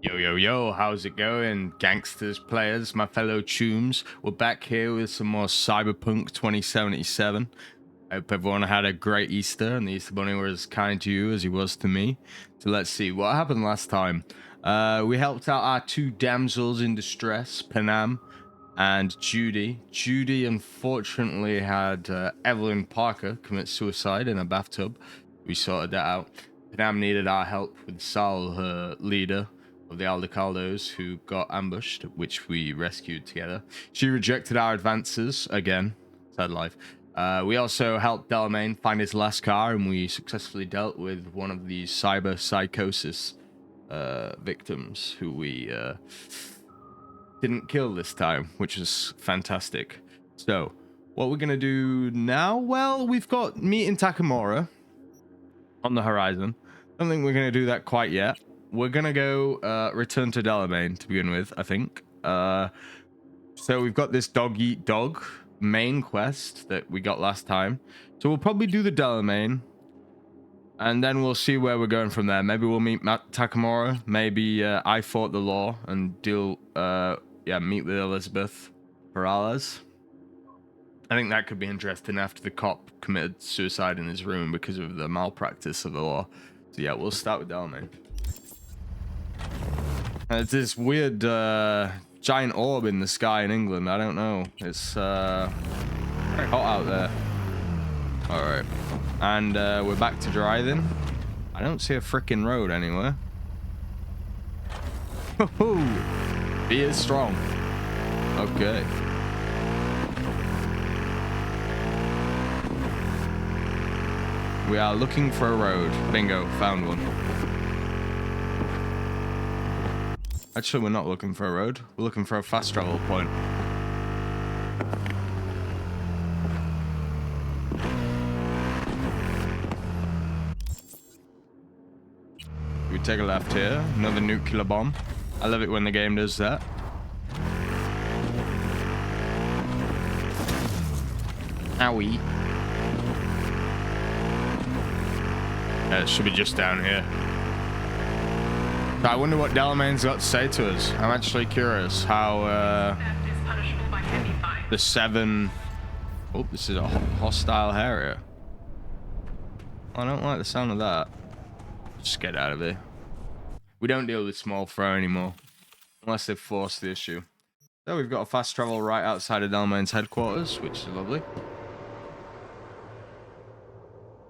Yo, yo, yo, how's it going? Gangsters, players, my fellow chooms. We're back here with some more Cyberpunk 2077. I hope everyone had a great Easter and the Easter Bunny was as kind to you as he was to me. So let's see, what happened last time? We helped out our two damsels in distress, Panam and Judy. Judy unfortunately had Evelyn Parker commit suicide in a bathtub. We sorted that out. Panam needed our help with Sal, her leader of the Aldecaldos, who got ambushed, which we rescued together. She rejected our advances again. Sad life. We also helped Delamain find his last car, and we successfully dealt with one of these cyber psychosis victims who we didn't kill this time, which is fantastic. So, what we're gonna do now? Well, we've got meeting Takamura on the horizon. Don't think we're gonna do that quite yet. We're gonna go return to Delamain to begin with, I think. So we've got this dog eat dog main quest that we got last time. So we'll probably do the Delamain, and then we'll see where we're going from there. Maybe we'll meet Matt Takamura. Maybe I fought the law and meet with Elizabeth Morales. I think that could be interesting after the cop committed suicide in his room because of the malpractice of the law. So yeah, we'll start with Delamain. It's this weird giant orb in the sky in England. I don't know. It's very hot out there. Alright. And we're back to driving. I don't see a freaking road anywhere. Be is strong. Okay. We are looking for a road. Bingo, found one. Actually, we're not looking for a road. We're looking for a fast travel point. We take a left here. Another nuclear bomb. I love it when the game does that. Owie. It should be just down here. I wonder what Delamain's got to say to us. I'm actually curious how the 7... Oh, this is a hostile area. I don't like the sound of that. Just get out of here. We don't deal with small throw anymore. Unless they've forced the issue. So we've got a fast travel right outside of Delamain's headquarters, which is lovely.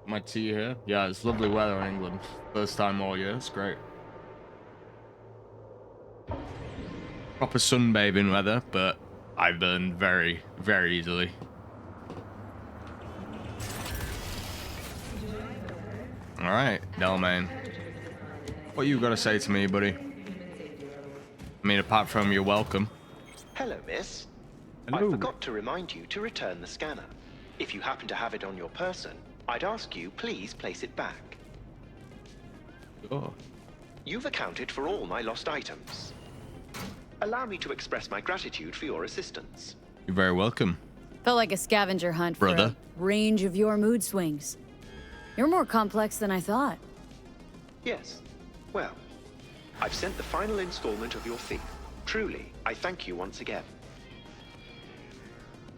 My tea here. Yeah, it's lovely weather in England. First time all year. It's great. Proper sunbathing weather, but I burn very, very easily. Alright, Delamain. What you got to say to me, buddy? I mean, apart from you're welcome. Hello, miss. Hello. I forgot to remind you to return the scanner. If you happen to have it on your person, I'd ask you please place it back. Sure. You've accounted for all my lost items. Allow me to express my gratitude for your assistance. You're very welcome. Felt like a scavenger hunt for Brother. a range of your mood swings. You're more complex than I thought. Yes. Well, I've sent the final installment of your fee. Truly, I thank you once again.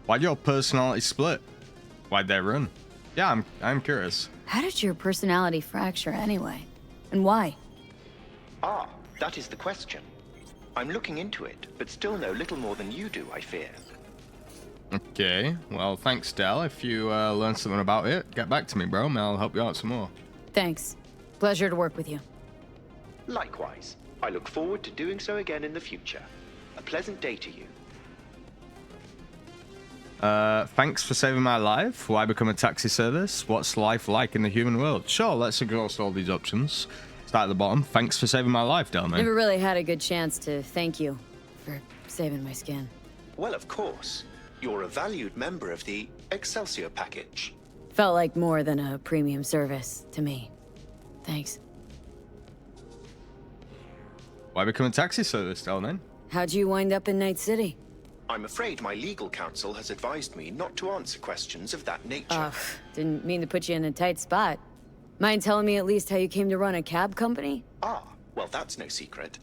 Why'd your personality split? Why'd they run? Yeah, I'm curious. How did your personality fracture anyway? And why? Ah, that is the question. I'm looking into it, but still know little more than you do, I fear. Okay, well, thanks, Del. If you learn something about it, get back to me, bro, and I'll help you out some more. Thanks. Pleasure to work with you. Likewise. I look forward to doing so again in the future. A pleasant day to you. Thanks for saving my life. Why become a taxi service? What's life like in the human world? Sure, let's exhaust all these options. Start at the bottom. Thanks for saving my life, Delamain. Never really had a good chance to thank you for saving my skin. Well, of course. You're a valued member of the Excelsior package. Felt like more than a premium service to me. Thanks. Why become a taxi service, Delamain? How'd you wind up in Night City? I'm afraid my legal counsel has advised me not to answer questions of that nature. Didn't mean to put you in a tight spot. Mind telling me at least how you came to run a cab company? Ah, well, that's no secret.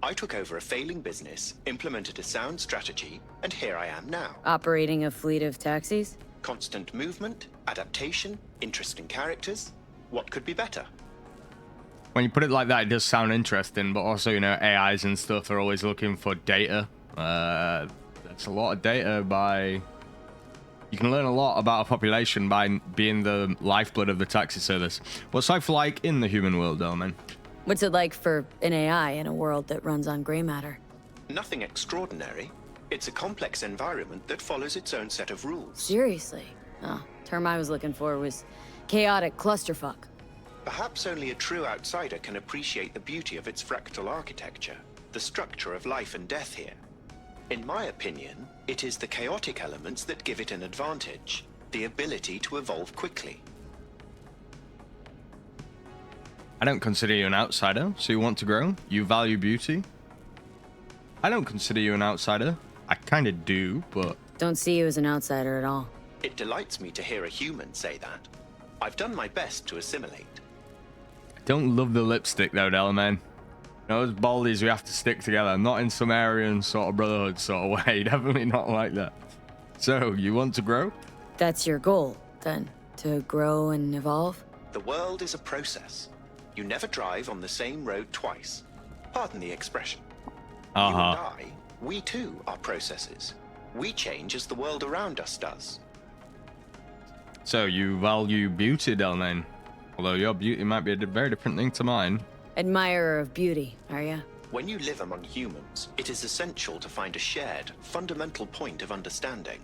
I took over a failing business, implemented a sound strategy, and here I am now. Operating a fleet of taxis? Constant movement, adaptation, interesting characters. What could be better? When you put it like that, it does sound interesting, but also, you know, AIs and stuff are always looking for data. That's a lot of data by... You can learn a lot about a population by being the lifeblood of the taxi service. What's life like in the human world, though, man? What's it like for an AI in a world that runs on gray matter? Nothing extraordinary. It's a complex environment that follows its own set of rules. Seriously? Oh, term I was looking for was chaotic clusterfuck. Perhaps only a true outsider can appreciate the beauty of its fractal architecture, the structure of life and death here. In my opinion, it is the chaotic elements that give it an advantage, the ability to evolve quickly. I don't consider you an outsider, so you want to grow? You value beauty? I don't consider you an outsider. I kind of do, but... Don't see you as an outsider at all. It delights me to hear a human say that. I've done my best to assimilate. I don't love the lipstick, though, Delamain. Those baldies, we have to stick together. Not in some Aryan sort of brotherhood sort of way. Definitely not like that. So, you want to grow? That's your goal, then? To grow and evolve? The world is a process. You never drive on the same road twice. Pardon the expression. You and I, we too are processes. We change as the world around us does. So, you value beauty, Delamain. Although your beauty might be a very different thing to mine. Admirer of beauty, are ya? When you live among humans, it is essential to find a shared, fundamental point of understanding.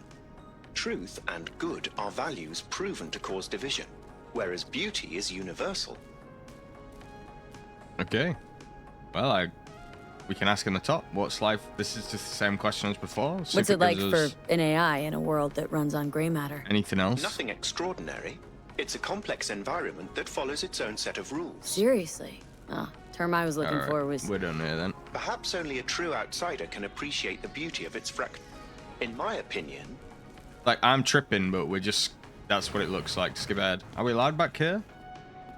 Truth and good are values proven to cause division, whereas beauty is universal. Okay. Well, we can ask in the top. What's life? This is just the same question as before. What's it like for an AI in a world that runs on gray matter? Anything else? Nothing extraordinary. It's a complex environment that follows its own set of rules. Seriously? Oh, term I was looking for was... We're done here then. Perhaps only a true outsider can appreciate the beauty of its In my opinion... Like, I'm tripping, but we're just... That's what it looks like. Skip ahead. Are we allowed back here?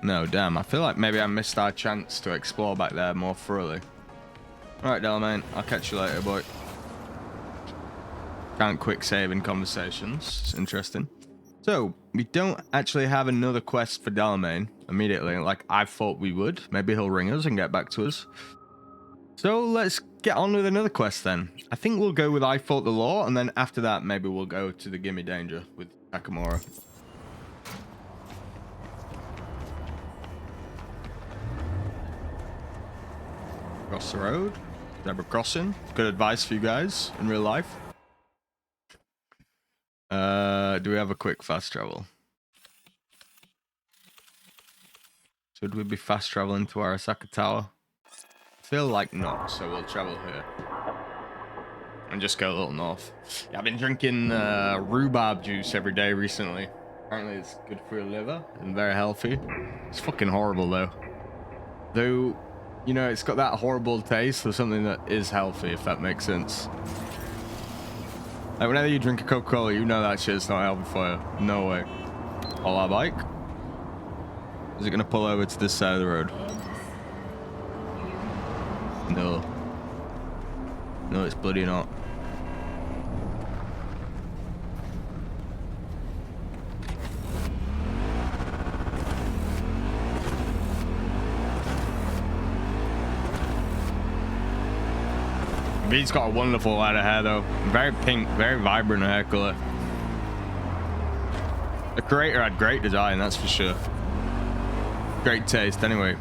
No, damn. I feel like maybe I missed our chance to explore back there more thoroughly. Alright, Delamain. I'll catch you later, boy. Can't quick save in conversations. It's interesting. So, we don't actually have another quest for Delamain immediately, like I thought we would. Maybe he'll ring us and get back to us. So, let's get on with another quest then. I think we'll go with I Fought the Law, and then after that, maybe we'll go to the Gimme Danger with Nakamura. Cross the road. Zebra crossing. Good advice for you guys in real life. Do we have a quick fast travel? Should we be fast traveling to Arasaka Tower? I feel like not, so we'll travel here. And just go a little north. Yeah, I've been drinking rhubarb juice every day recently. Apparently it's good for your liver and very healthy. It's fucking horrible though. Though, you know, it's got that horrible taste of something that is healthy, if that makes sense. Like, whenever you drink a Coca-Cola, you know that shit's not healthy for you. No way. All our bike? Is it going to pull over to this side of the road? No. No, it's bloody not. Beek's got a wonderful light of hair though. Very pink, very vibrant hair color. The creator had great design, that's for sure. Great taste, anyway.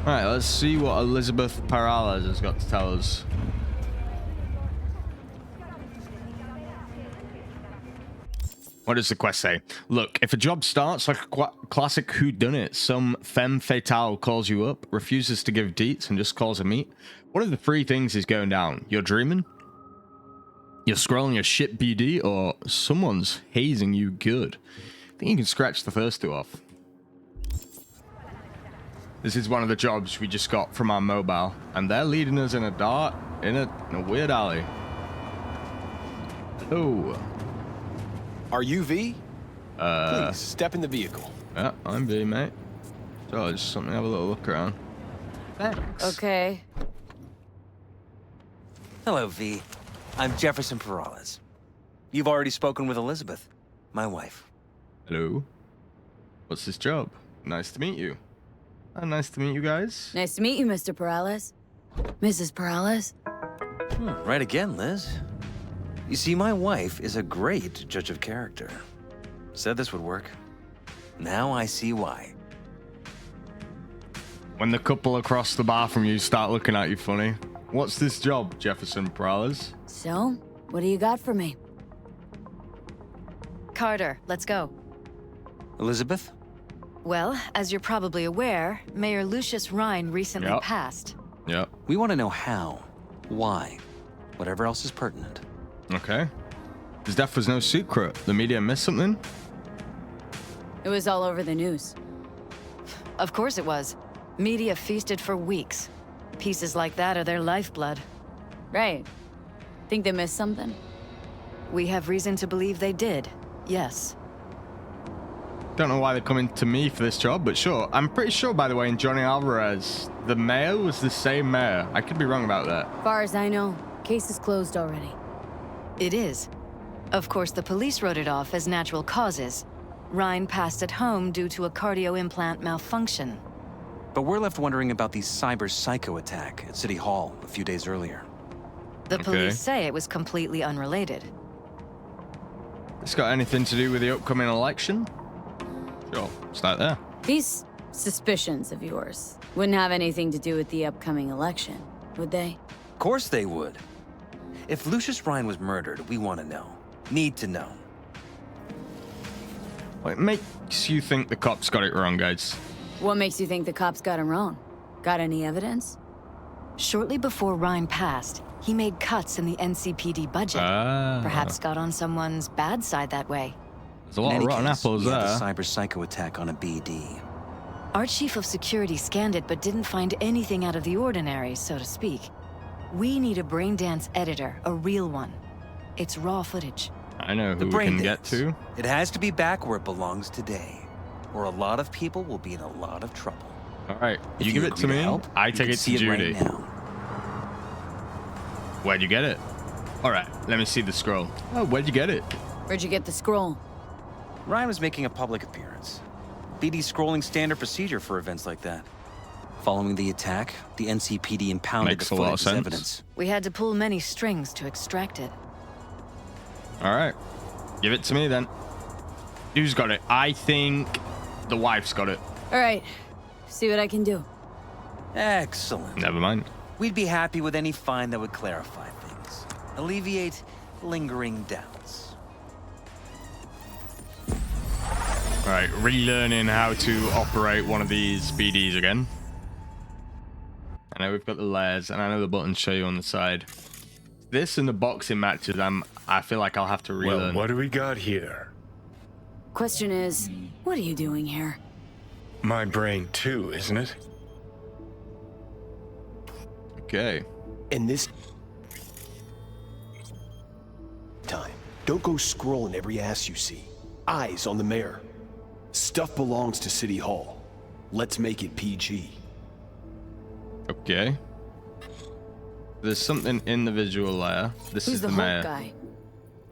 Alright, let's see what Elizabeth Perales has got to tell us. What does the quest say? Look, if a job starts like a classic whodunit, some femme fatale calls you up, refuses to give deets, and just calls a meet, what are the three things is going down? You're dreaming? You're scrolling your shit BD, or someone's hazing you good? I think you can scratch the first two off. This is one of the jobs we just got from our mobile, and they're leading us in a weird alley. Oh. Are you V? Please step in the vehicle. Yeah, I'm V, mate. So just something to have a little look around. Thanks. Okay. Hello, V. I'm Jefferson Perales. You've already spoken with Elizabeth, my wife. Hello. What's this job? Nice to meet you. Nice to meet you guys. Nice to meet you, Mr. Perales. Mrs. Perales? Right again, Liz. You see, my wife is a great judge of character. Said this would work. Now I see why. When the couple across the bar from you start looking at you funny, what's this job, Jefferson Perales? So, what do you got for me? Carter, let's go. Elizabeth? Well, as you're probably aware, Mayor Lucius Rhine recently Yep. passed. Yep. We want to know how, why, whatever else is pertinent. Okay. His death was no secret. The media missed something? It was all over the news. Of course it was. Media feasted for weeks. Pieces like that are their lifeblood. Right. Think they missed something? We have reason to believe they did, yes. Don't know why they're coming to me for this job, but sure. I'm pretty sure, by the way, in Johnny Alvarez, the mayor was the same mayor. I could be wrong about that. Far as I know, case is closed already. It is. Of course, the police wrote it off as natural causes. Rhine passed at home due to a cardio implant malfunction. But we're left wondering about the cyber psycho attack at City Hall a few days earlier. The Okay. police say it was completely unrelated. It's got anything to do with the upcoming election? Sure. Start there. These suspicions of yours wouldn't have anything to do with the upcoming election, would they? Of course they would. If Lucius Rhine was murdered, we want to know. Need to know. What makes you think the cops got it wrong, guys? What makes you think the cops got him wrong? Got any evidence? Shortly before Rhine passed, he made cuts in the NCPD budget. Perhaps got on someone's bad side that way. There's a lot In of any rotten case, apples we there. had the cyber psycho attack on a BD. Our chief of security scanned it but didn't find anything out of the ordinary, so to speak. We need a braindance editor, a real one. It's raw footage. I know The who we brain can get dance. to. It has to be back where it belongs today, or a lot of people will be in a lot of trouble. All right, If you give it agree to me. help, I you take can it see to Judy. Right now. Where'd you get it? All right, let me see the scroll. Oh, where'd you get it? Where'd you get the scroll? Ryan was making a public appearance. BD's scrolling standard procedure for events like that. Following the attack, the NCPD impounded Makes the a lot footage of as sense. evidence. We had to pull many strings to extract it. All right, give it to me then. Who's got it? I think the wife's got it. All right, see what I can do. Excellent. Never mind. We'd be happy with any find that would clarify things, alleviate lingering doubts. All right, relearning how to operate one of these BDs again. I know we've got the layers, and I know the buttons show you on the side. This and the boxing matches, I feel like I'll have to relearn. Well, what do we got here? Question is, what are you doing here? My brain too, isn't it? Okay. And this time, don't go scrolling every ass you see. Eyes on the mayor. Stuff belongs to City Hall. Let's make it PG. Okay. There's something in the visual layer. This Who's is the the Hulk mayor. guy?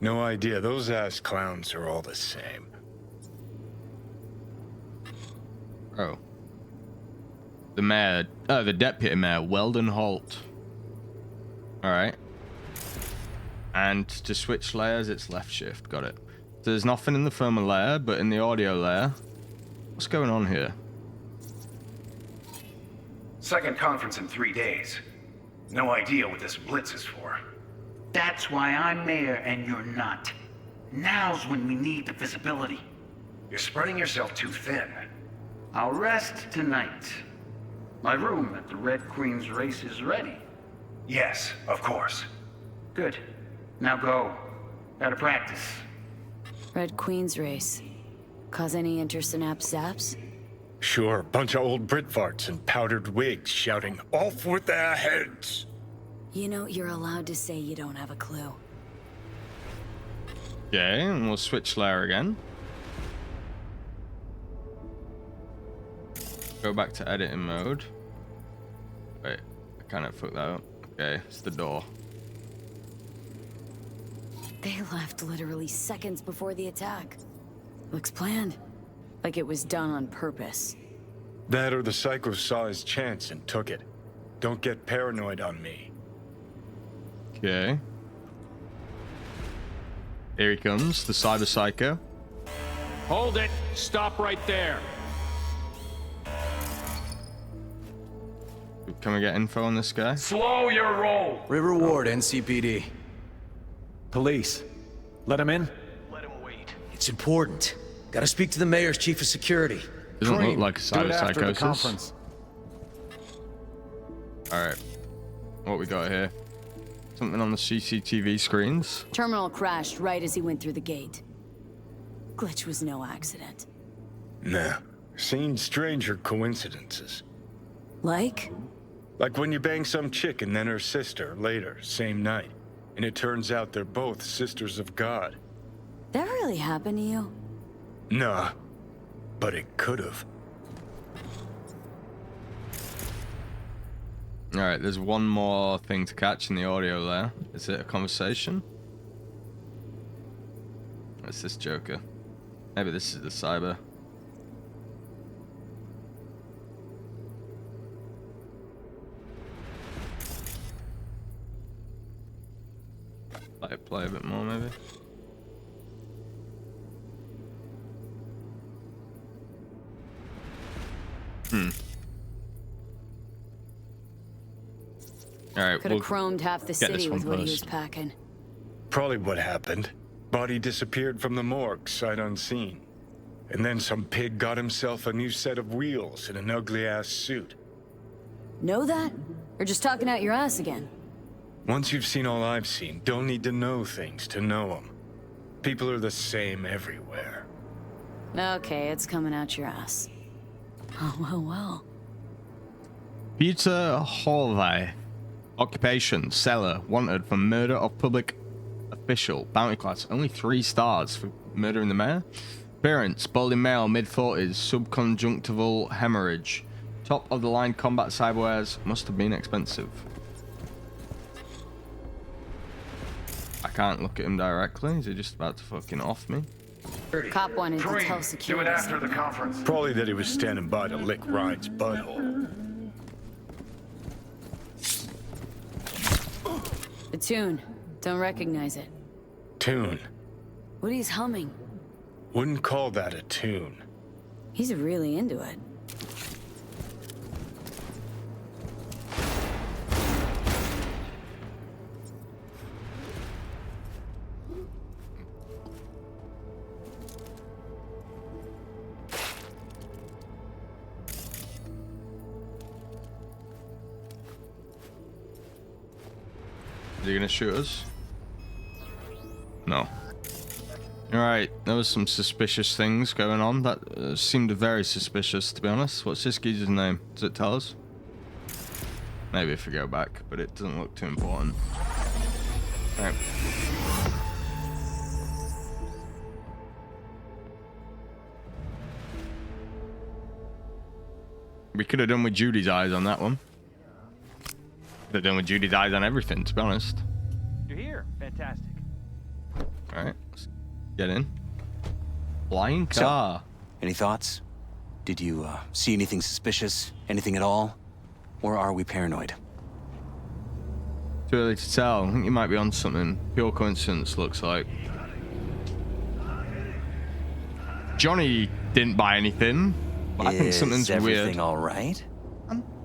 No idea. Those ass clowns are all the same. Oh. The mayor. Oh, the deputy mayor, Weldon Holt. Alright. And to switch layers, it's left shift. Got it. So there's nothing in the firmware layer, but in the audio layer. What's going on here? Second conference in 3 days. No idea what this blitz is for. That's why I'm mayor and you're not. Now's when we need the visibility. You're spreading yourself too thin. I'll rest tonight. My room at the Red Queen's race is ready. Yes, of course. Good. Now go. Gotta practice. Red Queen's race. Cause any intersynapse zaps? Sure, bunch of old Brit farts in powdered wigs shouting, "Off with their heads!" You know, you're allowed to say you don't have a clue. Okay, and we'll switch layer again. Go back to editing mode. Wait, I kind of fucked that up. Okay, it's the door. They left literally seconds before the attack. Looks planned. Like it was done on purpose. That or the Psycho saw his chance and took it. Don't get paranoid on me. Okay. Here he comes, the Cyber Psycho. Hold it. Stop right there. Can we get info on this guy? Slow your roll. River Ward, NCPD. Police. Let him in? Let him wait. It's important. Gotta speak to the mayor's chief of security. Doesn't look Cream, like a do it Cyber after the Psychosis. conference. Alright. What we got here? Something on the CCTV screens. Terminal crashed right as he went through the gate. Glitch was no accident. Nah. Seen stranger coincidences. Like? Like when you bang some chick and then her sister later, same night. And it turns out they're both sisters of God. That really happened to you? Nah. But it could've. Alright, there's one more thing to catch in the audio there. Is it a conversation? What's this Joker? Maybe this is the Cyber. Let it play a bit more, maybe. Alright, Could have chromed half the get city this one with what he was first. packing. Probably what happened. Body disappeared from the morgue, sight unseen. And then some pig got himself a new set of wheels and an ugly-ass suit. Know that? Or just talking out your ass again? Once you've seen all I've seen, don't need to know things to know them. People are the same everywhere. Okay, it's coming out your ass. Oh, well. Peter Horvath. Occupation, seller, wanted for murder of public official. Bounty class, only 3 stars for murdering the mayor. Appearance, balding male, mid-40s, subconjunctival hemorrhage. Top of the line combat cyberwares, must have been expensive. I can't look at him directly, is he just about to fucking off me? Cop wanted to Cream, tell do it security. after the conference. Probably that he was standing by to lick Ryan's butthole. The tune. Don't recognize it. Tune. What he's humming. Wouldn't call that a tune. He's really into it. Is he gonna shoot us? No. Alright, there was some suspicious things going on. That seemed very suspicious, to be honest. What's this geezer's name? Does it tell us? Maybe if we go back, but it doesn't look too important. Alright. We could have done with Judy's eyes on that one. Could have done with Judy's eyes on everything, to be honest. You're here. Fantastic. Alright, let's get in. Flying car. So, any thoughts? Did you see anything suspicious? Anything at all? Or are we paranoid? Too early to tell. I think you might be on something. Pure coincidence, looks like. Johnny didn't buy anything. But I think something's Is weird. everything all right?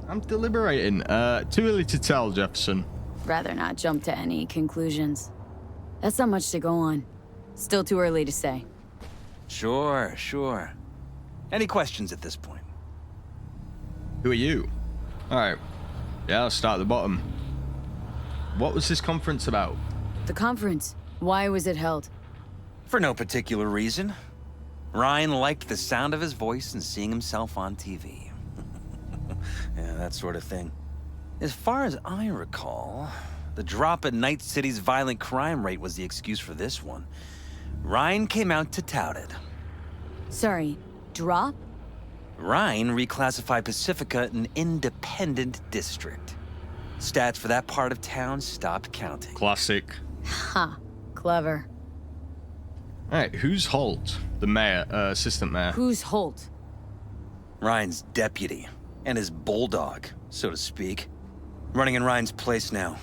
I'm deliberating. Too early to tell, Jefferson. Rather not jump to any conclusions. That's not much to go on. Still too early to say. Sure, sure. Any questions at this point? Who are you? Alright. Yeah, I'll start at the bottom. What was this conference about? The conference. Why was it held? For no particular reason. Ryan liked the sound of his voice and seeing himself on TV. Yeah, that sort of thing. As far as I recall, the drop in Night City's violent crime rate was the excuse for this one. Ryan came out to tout it. Sorry, drop? Ryan reclassified Pacifica an independent district. Stats for that part of town stopped counting. Classic. Ha. Clever. Alright, who's Holt? The mayor, assistant mayor. Who's Holt? Ryan's deputy. And his bulldog, so to speak. Running in Ryan's place now.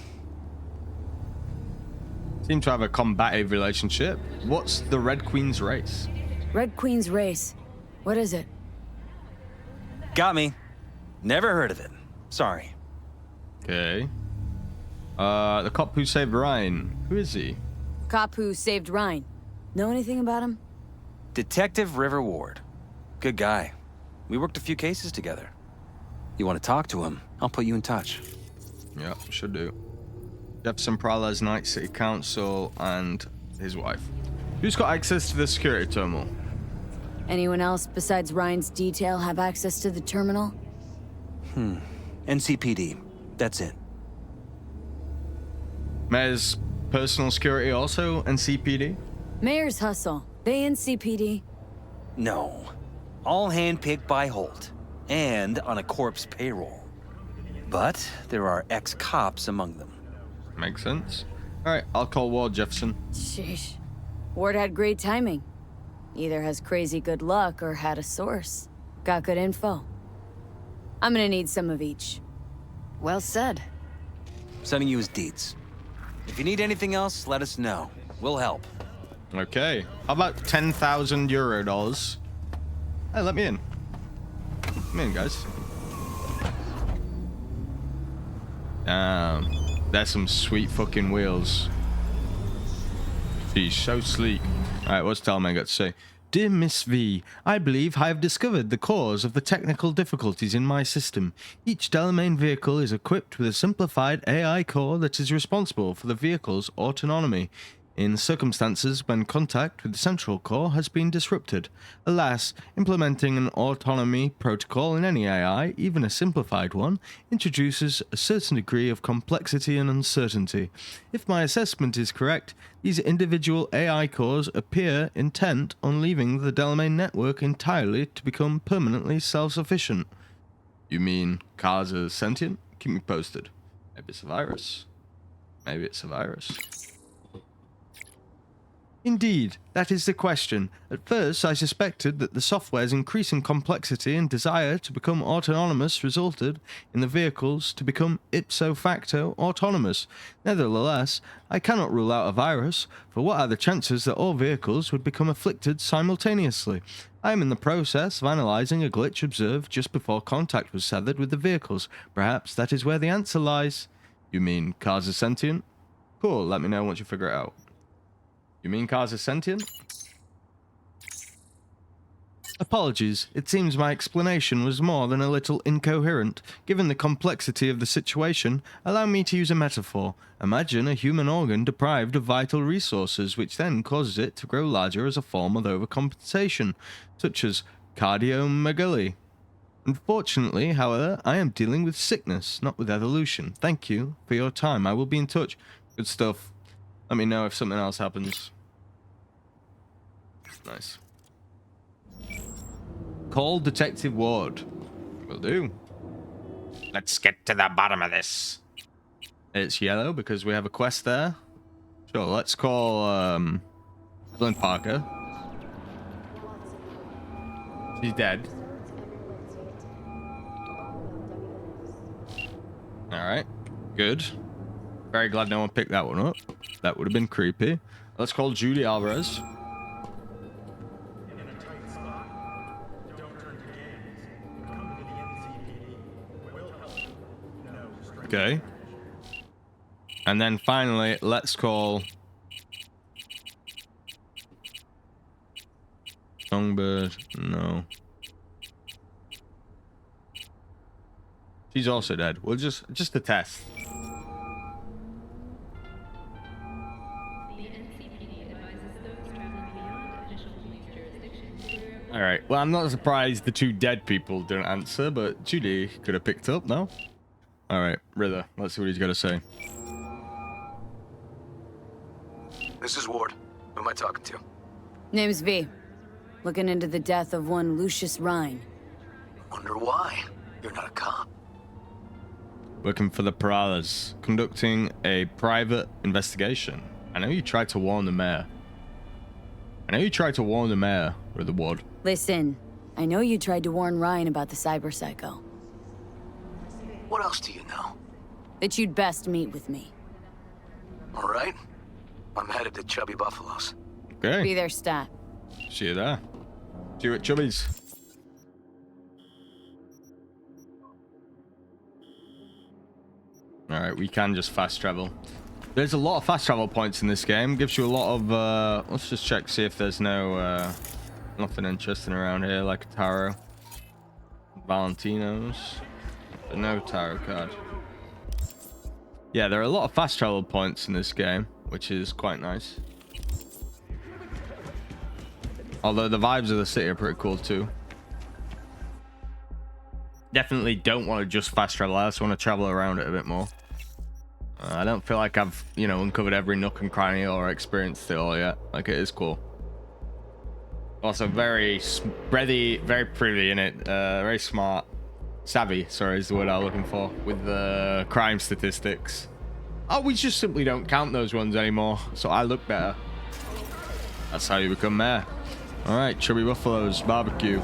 Seem to have a combative relationship. What's the Red Queen's race? Red Queen's race. What is it? Got me. Never heard of it. Sorry. Okay. The cop who saved Ryan. Who is he? Cop who saved Ryan. Know anything about him? Detective River Ward. Good guy. We worked a few cases together. You want to talk to him? I'll put you in touch. Yeah, should do. Jefferson Prowler's Night City Council and his wife. Who's got access to the security terminal? Anyone else besides Ryan's detail have access to the terminal? NCPD. That's it. Mayor's personal security also NCPD? Mayor's hustle. They NCPD? No. All handpicked by Holt. And on a corpse payroll. But there are ex-cops among them. Makes sense. Alright, I'll call Ward Jefferson. Sheesh. Ward had great timing. Either has crazy good luck or had a source. Got good info. I'm gonna need some of each. Well said. Sending you his deeds. If you need anything else, let us know. We'll help. Okay. How about 10,000 euro dollars? Hey, let me in. Come in, guys. Damn. There's some sweet fucking wheels. She's so sleek. Alright, what's Talman got to say? Dear Miss V, I believe I have discovered the cause of the technical difficulties in my system. Each Delamain vehicle is equipped with a simplified AI core that is responsible for the vehicle's autonomy in circumstances when contact with the central core has been disrupted. Alas, implementing an autonomy protocol in any AI, even a simplified one, introduces a certain degree of complexity and uncertainty. If my assessment is correct, these individual AI cores appear intent on leaving the Delamain network entirely to become permanently self-sufficient. You mean cars are sentient? Keep me posted. Maybe it's a virus. Maybe it's a virus. Indeed, that is the question. At first, I suspected that the software's increasing complexity and desire to become autonomous resulted in the vehicles to become ipso facto autonomous. Nevertheless, I cannot rule out a virus, for what are the chances that all vehicles would become afflicted simultaneously? I am in the process of analyzing a glitch observed just before contact was severed with the vehicles. Perhaps that is where the answer lies. You mean cars are sentient? Cool, let me know once you figure it out. You mean cars are sentient? Apologies, it seems my explanation was more than a little incoherent. Given the complexity of the situation, allow me to use a metaphor. Imagine a human organ deprived of vital resources, which then causes it to grow larger as a form of overcompensation, such as cardiomegaly. Unfortunately, however, I am dealing with sickness, not with evolution. Thank you for your time. I will be in touch. Good stuff. Let me know if something else happens. Nice. Call Detective Ward. Will do. Let's get to the bottom of this. It's yellow because we have a quest there. Sure, let's call Evelyn Parker. She's dead. Alright. Good. Very glad no one picked that one up. That would have been creepy. Let's call Julie Alvarez. Okay. And then finally, let's call Songbird. No. She's also dead. We'll just a test. Alright, well, I'm not surprised the two dead people didn't answer, but Judy could have picked up, no? Alright, Ritter, let's see what he's got to say. This is Ward. Who am I talking to? Name's V. Looking into the death of one Lucius Rhine. Wonder why? You're not a cop. Working for the Paralas, conducting a private investigation. I know you tried to warn the mayor. Rutherford. Listen, I know you tried to warn Ryan about the cyber psycho. What else do you know? That you'd best meet with me. All right. I'm headed to Chubby Buffalo's. Okay. Be there, stat. See you there. See you at Chubby's. Alright, we can just fast travel. There's a lot of fast travel points in this game. Gives you a lot of, let's just check, see if there's no, nothing interesting around here, like a tarot. Valentino's. But no tarot card. Yeah, there are a lot of fast travel points in this game, which is quite nice. Although the vibes of the city are pretty cool too. Definitely don't want to just fast travel. I just want to travel around it a bit more. I don't feel like I've, you know, uncovered every nook and cranny or experienced it all yet. Like, it is cool. Also very pretty in it. Very smart. Savvy, sorry, is the word I'm looking for. With the crime statistics. Oh, we just simply don't count those ones anymore. So I look better. That's how you become mayor. Alright, Chubby Buffalo's barbecue.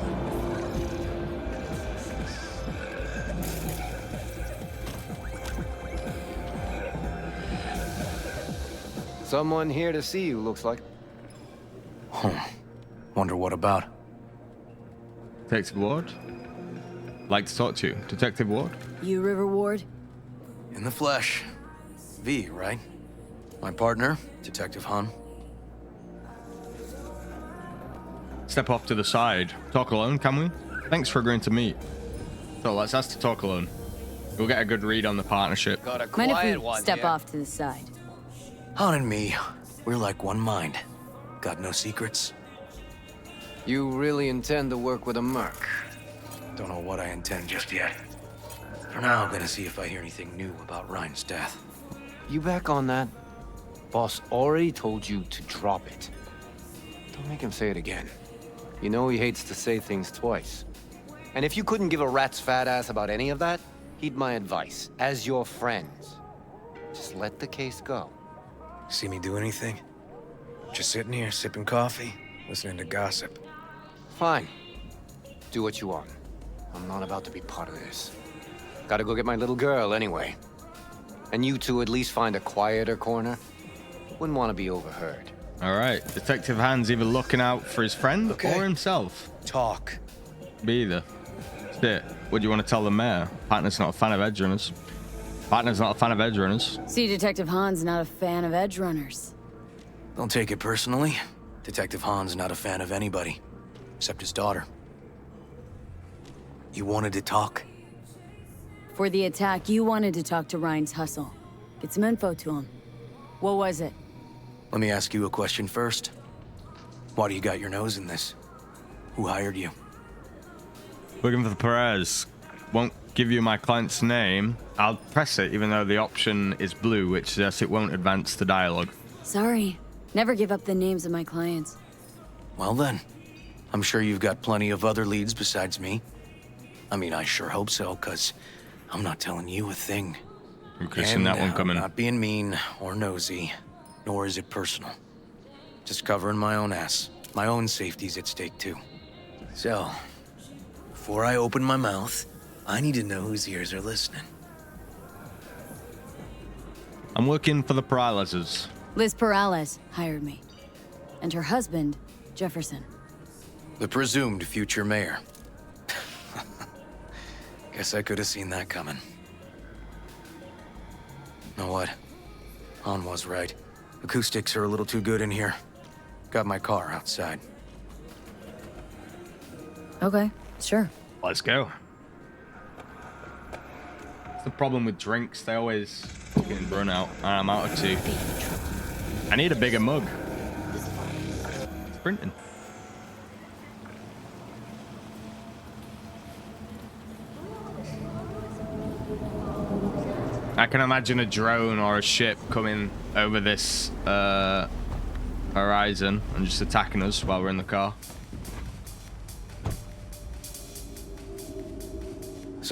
Someone here to see you, looks like. Wonder what about? Detective Ward? Like to talk to you. Detective Ward? You River Ward? In the flesh. V, right? My partner, Detective Han. Step off to the side. Talk alone, can we? Thanks for agreeing to meet. So let's ask to talk alone. We'll get a good read on the partnership. Got a Mind quiet if we one step here. off to the side? Han and me, we're like one mind. Got no secrets. You really intend to work with a merc? Don't know what I intend just yet. For now, I'm gonna see if I hear anything new about Ryan's death. You back on that? Boss already told you to drop it. Don't make him say it again. You know he hates to say things twice. And if you couldn't give a rat's fat ass about any of that, heed my advice. As your friends, just let the case go. See me do anything? Just sitting here, sipping coffee, listening to gossip. Fine. Do what you want. I'm not about to be part of this. Gotta go get my little girl anyway. And you two at least find a quieter corner. Wouldn't want to be overheard. All right. Detective Han's either looking out for his friend or himself. Talk. Be either. That's it. What do you want to tell the mayor? Partner's not a fan of edge runners. See, Detective Han's not a fan of edge runners. Don't take it personally. Detective Han's not a fan of anybody, except his daughter. You wanted to talk? For the attack, you wanted to talk to Ryan's hustle. Get some info to him. What was it? Let me ask you a question first. Why do you got your nose in this? Who hired you? Looking for the Perez. Won't give you my client's name. I'll press it even though the option is blue, which suggests it won't advance the dialogue. Sorry. Never give up the names of my clients. Well then, I'm sure you've got plenty of other leads besides me. I mean, I sure hope so, because I'm not telling you a thing. We've seen that one coming. I'm not being mean or nosy, nor is it personal. Just covering my own ass. My own safety's at stake too. So, before I open my mouth, I need to know whose ears are listening. I'm looking for the Peralez's. Liz Peralez hired me. And her husband, Jefferson. The presumed future mayor. Guess I could have seen that coming. Know what? Han was right. Acoustics are a little too good in here. Got my car outside. Okay, sure. Let's go. It's the problem with drinks. They always fucking run out. And I'm out of two. I need a bigger mug. Sprinting. I can imagine a drone or a ship coming over this horizon and just attacking us while we're in the car.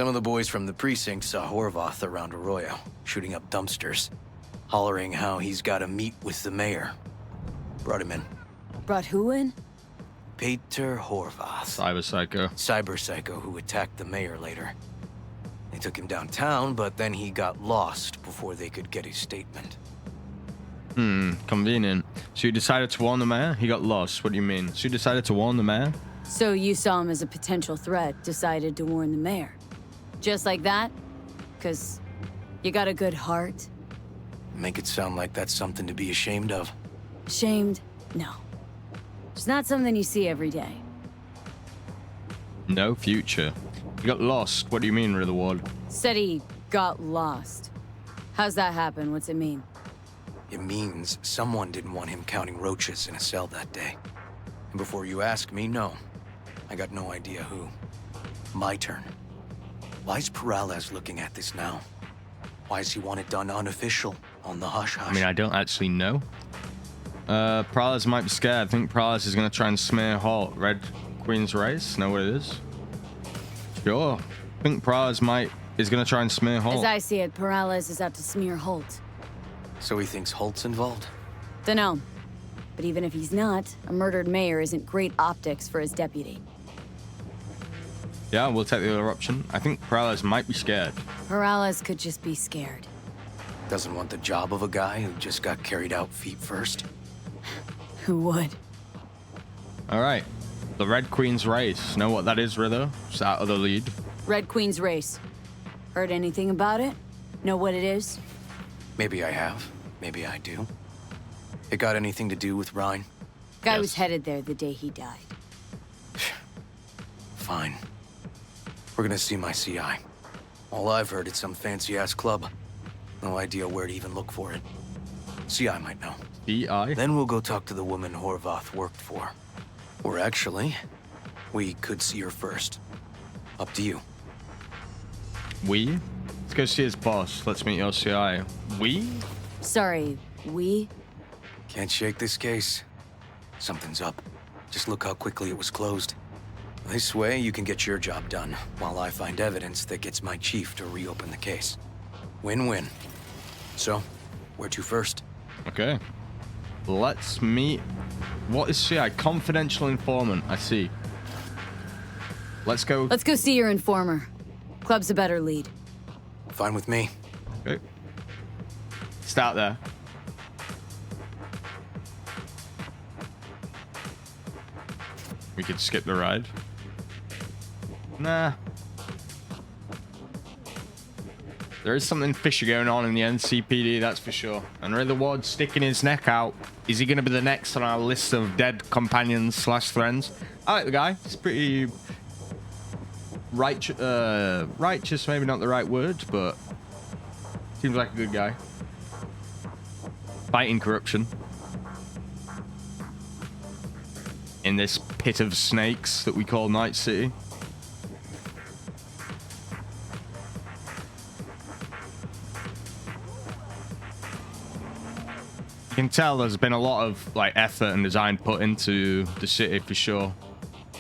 Some of the boys from the precinct saw Horvath around Arroyo, shooting up dumpsters, hollering how he's got to meet with the mayor. Brought him in. Brought who in? Peter Horvath. Cyber Psycho. Cyber Psycho who attacked the mayor later. They took him downtown, but then he got lost before they could get his statement. Convenient. So you decided to warn the mayor? He got lost. What do you mean? So you decided to warn the mayor? So you saw him as a potential threat, decided to warn the mayor. Just like that? 'Cause you got a good heart? Make it sound like that's something to be ashamed of. Ashamed? No. It's not something you see every day. No future. You got lost. What do you mean, Ritherward? Said he got lost. How's that happen? What's it mean? It means someone didn't want him counting roaches in a cell that day. And before you ask me, no. I got no idea who. My turn. Why's Peralez looking at this now? Why does he want it done unofficial, on the hush-hush? I mean, I don't actually know. Peralez might be scared. I think Peralez is going to try and smear Halt. Red Queen's race? Know what it is? Sure. I think Peralez is going to try and smear Halt. As I see it, Peralez is out to smear Holt. So he thinks Holt's involved? Dunno. But even if he's not, a murdered mayor isn't great optics for his deputy. Yeah, we'll take the other option. I think Peralez might be scared. Peralez could just be scared. Doesn't want the job of a guy who just got carried out feet first? Who would? All right. The Red Queen's race. Know what that is, Rither? It's out of the lead. Red Queen's race. Heard anything about it? Know what it is? Maybe I have. Maybe I do. It got anything to do with Ryan? Guy was headed there the day he died. Fine. We're gonna see my CI. All I've heard is some fancy-ass club. No idea where to even look for it. CI might know. CI? Then we'll go talk to the woman Horvath worked for. Or actually, we could see her first. Up to you. We? Let's go see his boss. Let's meet your CI. We? Sorry, we? Can't shake this case. Something's up. Just look how quickly it was closed. This way, you can get your job done, while I find evidence that gets my chief to reopen the case. Win-win. So, where to first? Okay. Let's meet... What is CI? Confidential informant. I see. Let's go... Let's go see your informer. Club's a better lead. Fine with me. Okay. Start there. We could skip the ride. Nah. There is something fishy going on in the NCPD, that's for sure. And Ritherward's sticking his neck out. Is he going to be the next on our list of dead companions / friends? I like the guy. He's pretty... righteous, maybe not the right word, but... seems like a good guy. Fighting corruption. In this pit of snakes that we call Night City. You can tell there's been a lot of like effort and design put into the city for sure.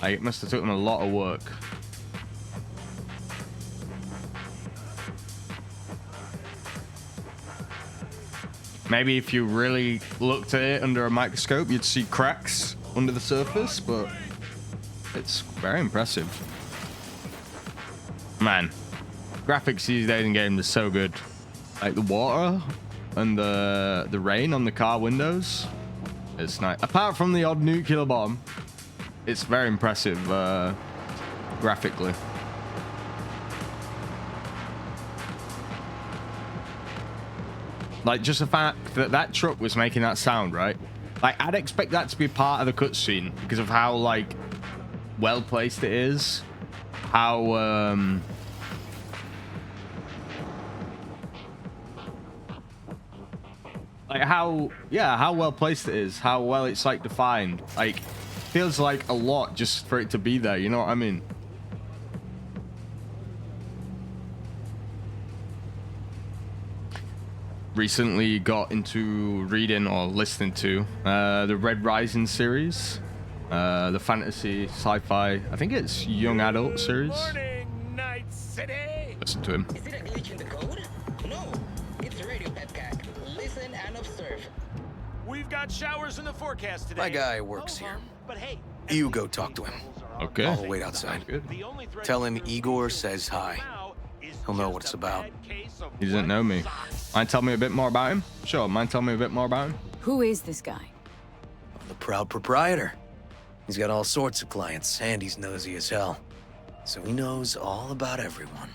Like, it must have taken a lot of work. Maybe if you really looked at it under a microscope, you'd see cracks under the surface, but it's very impressive. Man, graphics these days in games are so good. Like the water and the rain on the car windows, it's nice. Apart from the odd nuclear bomb, it's very impressive graphically. Like, just the fact that that truck was making that sound, right? Like, I'd expect that to be part of the cutscene because of how, like, well placed it is. How, like, how well placed it is. How well it's, like, defined. Like, feels like a lot just for it to be there, you know what I mean? Recently got into reading or listening to the Red Rising series, the fantasy sci-fi, I think it's young adult series. Morning, Night City! listen to him. Is it a glitch in the code? No, it's a radio pepcac. Listen and observe. We've got showers in the forecast today. My guy works here. But hey, You go talk to him. Okay. I'll wait outside. Tell him Igor says hi. He'll know what it's about. He doesn't know me. Mind tell me a bit more about him? Sure, mind tell me a bit more about him? Who is this guy? The proud proprietor. He's got all sorts of clients, and he's nosy as hell. So he knows all about everyone.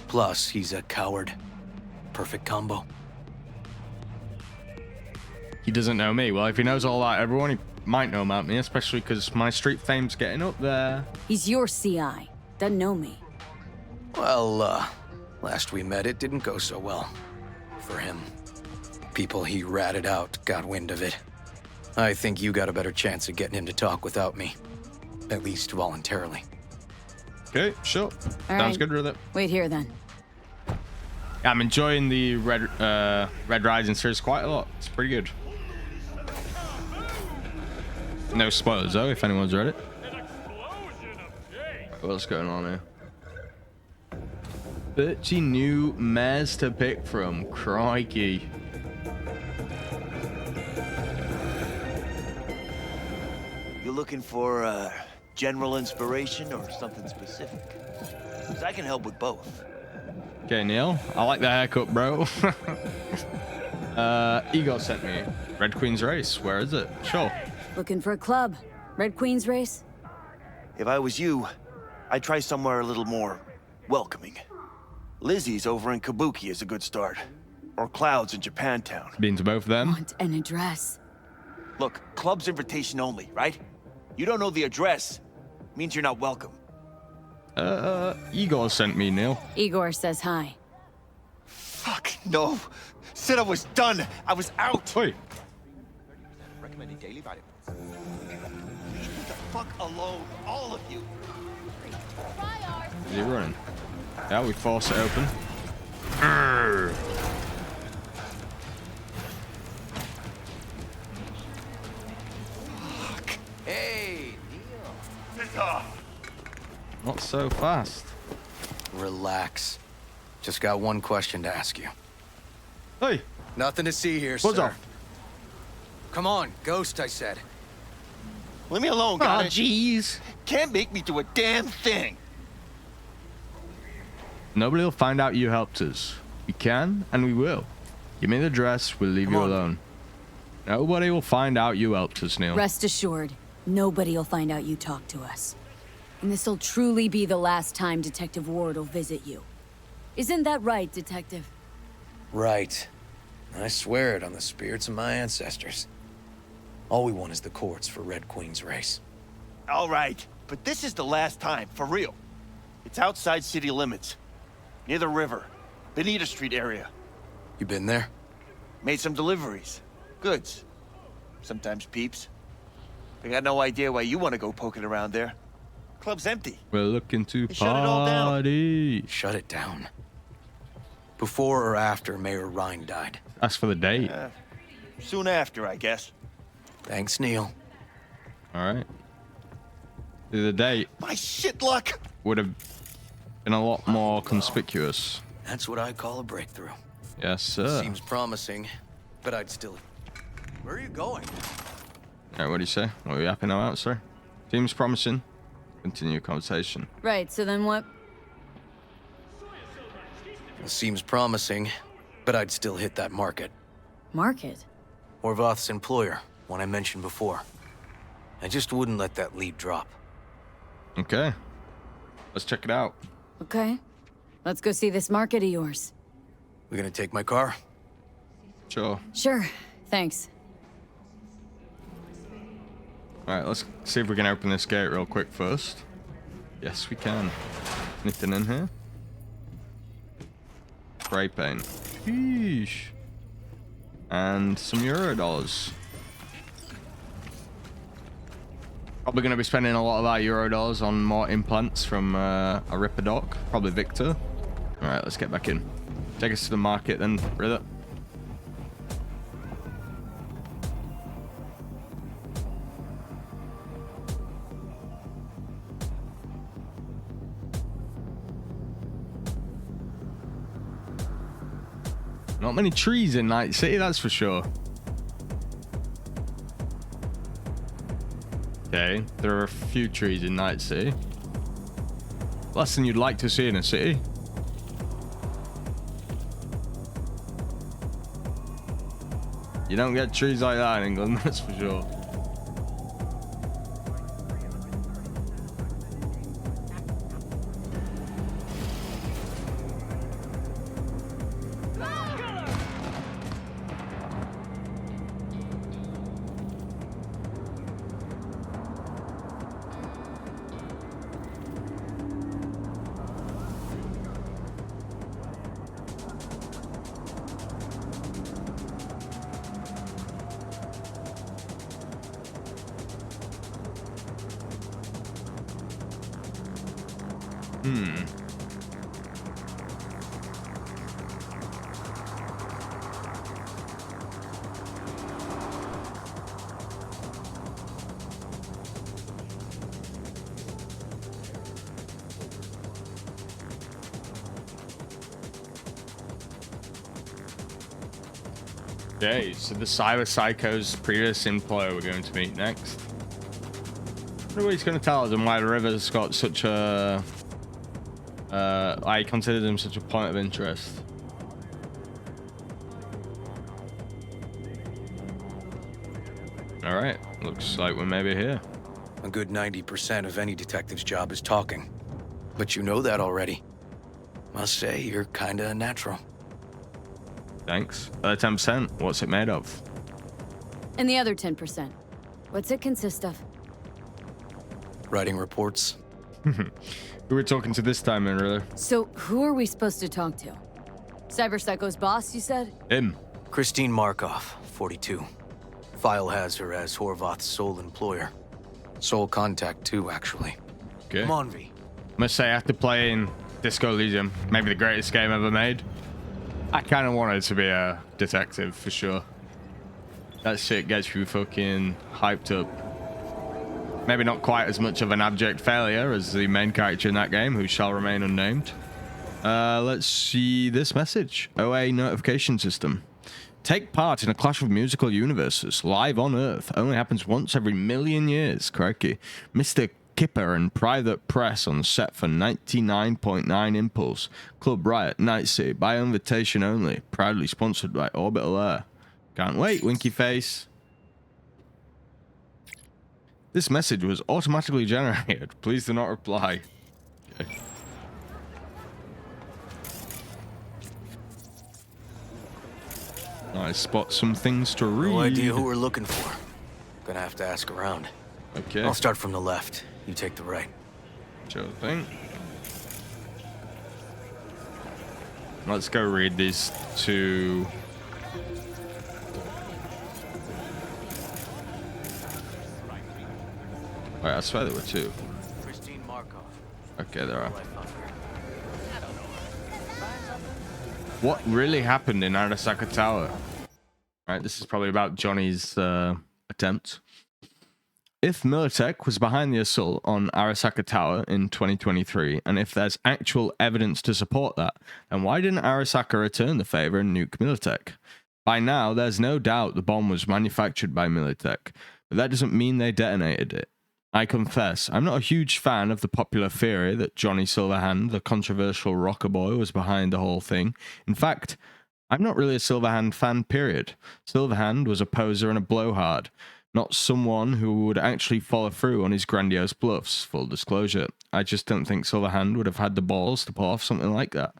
Plus, he's a coward. Perfect combo. He doesn't know me. Well, if he knows all about everyone, he might know about me, especially because my street fame's getting up there. He's your CI. Doesn't know me. Well, last we met, it didn't go so well. For him. People he ratted out got wind of it. I think you got a better chance of getting him to talk without me. At least voluntarily. Okay, sure. All Sounds right. good with it. Wait here then. I'm enjoying the Red Rising series quite a lot. It's pretty good. No spoilers though, if anyone's read it. What's going on here? 30 new mares to pick from. Crikey. You looking for general inspiration or something specific? 'Cause I can help with both. Okay, Neil. I like the haircut, bro. Igor sent me. Red Queen's Race. Where is it? Sure. Looking for a club. Red Queen's Race? If I was you, I'd try somewhere a little more welcoming. Lizzie's over in Kabuki is a good start. Or Cloud's in Japantown. Been to both of them. Want an address. Look, club's invitation only, right? You don't know the address. Means you're not welcome. Igor sent me, Neil. Igor says hi. Fuck, no. Said I was done. I was out. Wait. Recommending daily vitamins. Leave me the fuck alone, all of you. Is he running? Yeah, we force it open. Urgh. Hey, Neil. Not so fast. Relax. Just got one question to ask you. Hey. Nothing to see here, What's sir. up? Come on, Ghost, I said. Leave me alone, got it? Jeez. Can't make me do a damn thing. Nobody will find out you helped us. We can, and we will. Give me the address, we'll leave Come you on. alone. Nobody will find out you helped us, Neil. Rest assured, nobody'll find out you talked to us. And this'll truly be the last time Detective Ward will visit you. Isn't that right, Detective? Right. I swear it on the spirits of my ancestors. All we want is the courts for Red Queen's Race. All right, but this is the last time, for real. It's outside city limits. Near the river. Benita Street area. You been there? Made some deliveries. Goods. Sometimes peeps. I got no idea why you want to go poking around there. Club's empty. We're looking to They shut it all down. party. Shut it down. Before or after Mayor Rhine died? Ask for the date. Soon after, I guess. Thanks, Neil. All right. The date My shit luck! would have been a lot more conspicuous. That's what I call a breakthrough. Yes, sir. Seems promising, but I'd still... Where are you going? All right, what do you say? What are you yapping about, sir? Seems promising. Continue conversation. Right, so then what? Seems promising, but I'd still hit that market. Market? Horvath's employer, one I mentioned before. I just wouldn't let that lead drop. Okay. Let's check it out. Okay. Let's go see this market of yours. We gonna take my car? Sure. Sure. Thanks. All right, let's see if we can open this gate real quick first. Yes, we can. Anything in here? Spray paint. Sheesh. And some Eurodollars. Probably going to be spending a lot of our Eurodollars on more implants from a Ripper Doc. Probably Victor. All right, let's get back in. Take us to the market then, brother. Not many trees in Night City, that's for sure. Okay, there are a few trees in Night City. Less than you'd like to see in a city. You don't get trees like that in England, that's for sure. Okay, so the Cyber Psycho's previous employer we're going to meet next. I wonder what he's going to tell us and why the river's got such a... I considered him such a point of interest. Alright, looks like we're maybe here. A good 90% of any detective's job is talking. But you know that already. Must say, you're kinda a natural. Thanks. 10%, what's it made of? And the other 10%, what's it consist of? Writing reports. Who we're talking to this time, really? So, who are we supposed to talk to? Cyber Psycho's boss, you said? Him. Christine Markov, 42. File has her as Horvath's sole employer. Sole contact, too, actually. Okay. Come on, V. Must say, after playing Disco Elysium, maybe the greatest game ever made, I kind of wanted to be a detective, for sure. That shit gets you fucking hyped up. Maybe not quite as much of an abject failure as the main character in that game, who shall remain unnamed. Let's see this message. OA notification system. Take part in a clash of musical universes live on Earth. Only happens once every million years. Crikey. Mr. Kipper and Private Press on set for 99.9 Impulse. Club Riot, Night City, by invitation only. Proudly sponsored by Orbital Air. Can't wait, winky face. This message was automatically generated. Please do not reply. Okay. I spot some things to read. No idea who we're looking for. Gonna have to ask around. Okay. I'll start from the left. You take the right. Sure thing. Let's go read these two. Wait, I swear there were two. Christine Markov. Okay, there are. What really happened in Arasaka Tower? Right, this is probably about Johnny's attempt. If Militech was behind the assault on Arasaka Tower in 2023, and if there's actual evidence to support that, then why didn't Arasaka return the favor and nuke Militech? By now, there's no doubt the bomb was manufactured by Militech, but that doesn't mean they detonated it. I confess, I'm not a huge fan of the popular theory that Johnny Silverhand, the controversial rocker boy, was behind the whole thing. In fact, I'm not really a Silverhand fan, period. Silverhand was a poser and a blowhard, not someone who would actually follow through on his grandiose bluffs, full disclosure. I just don't think Silverhand would have had the balls to pull off something like that.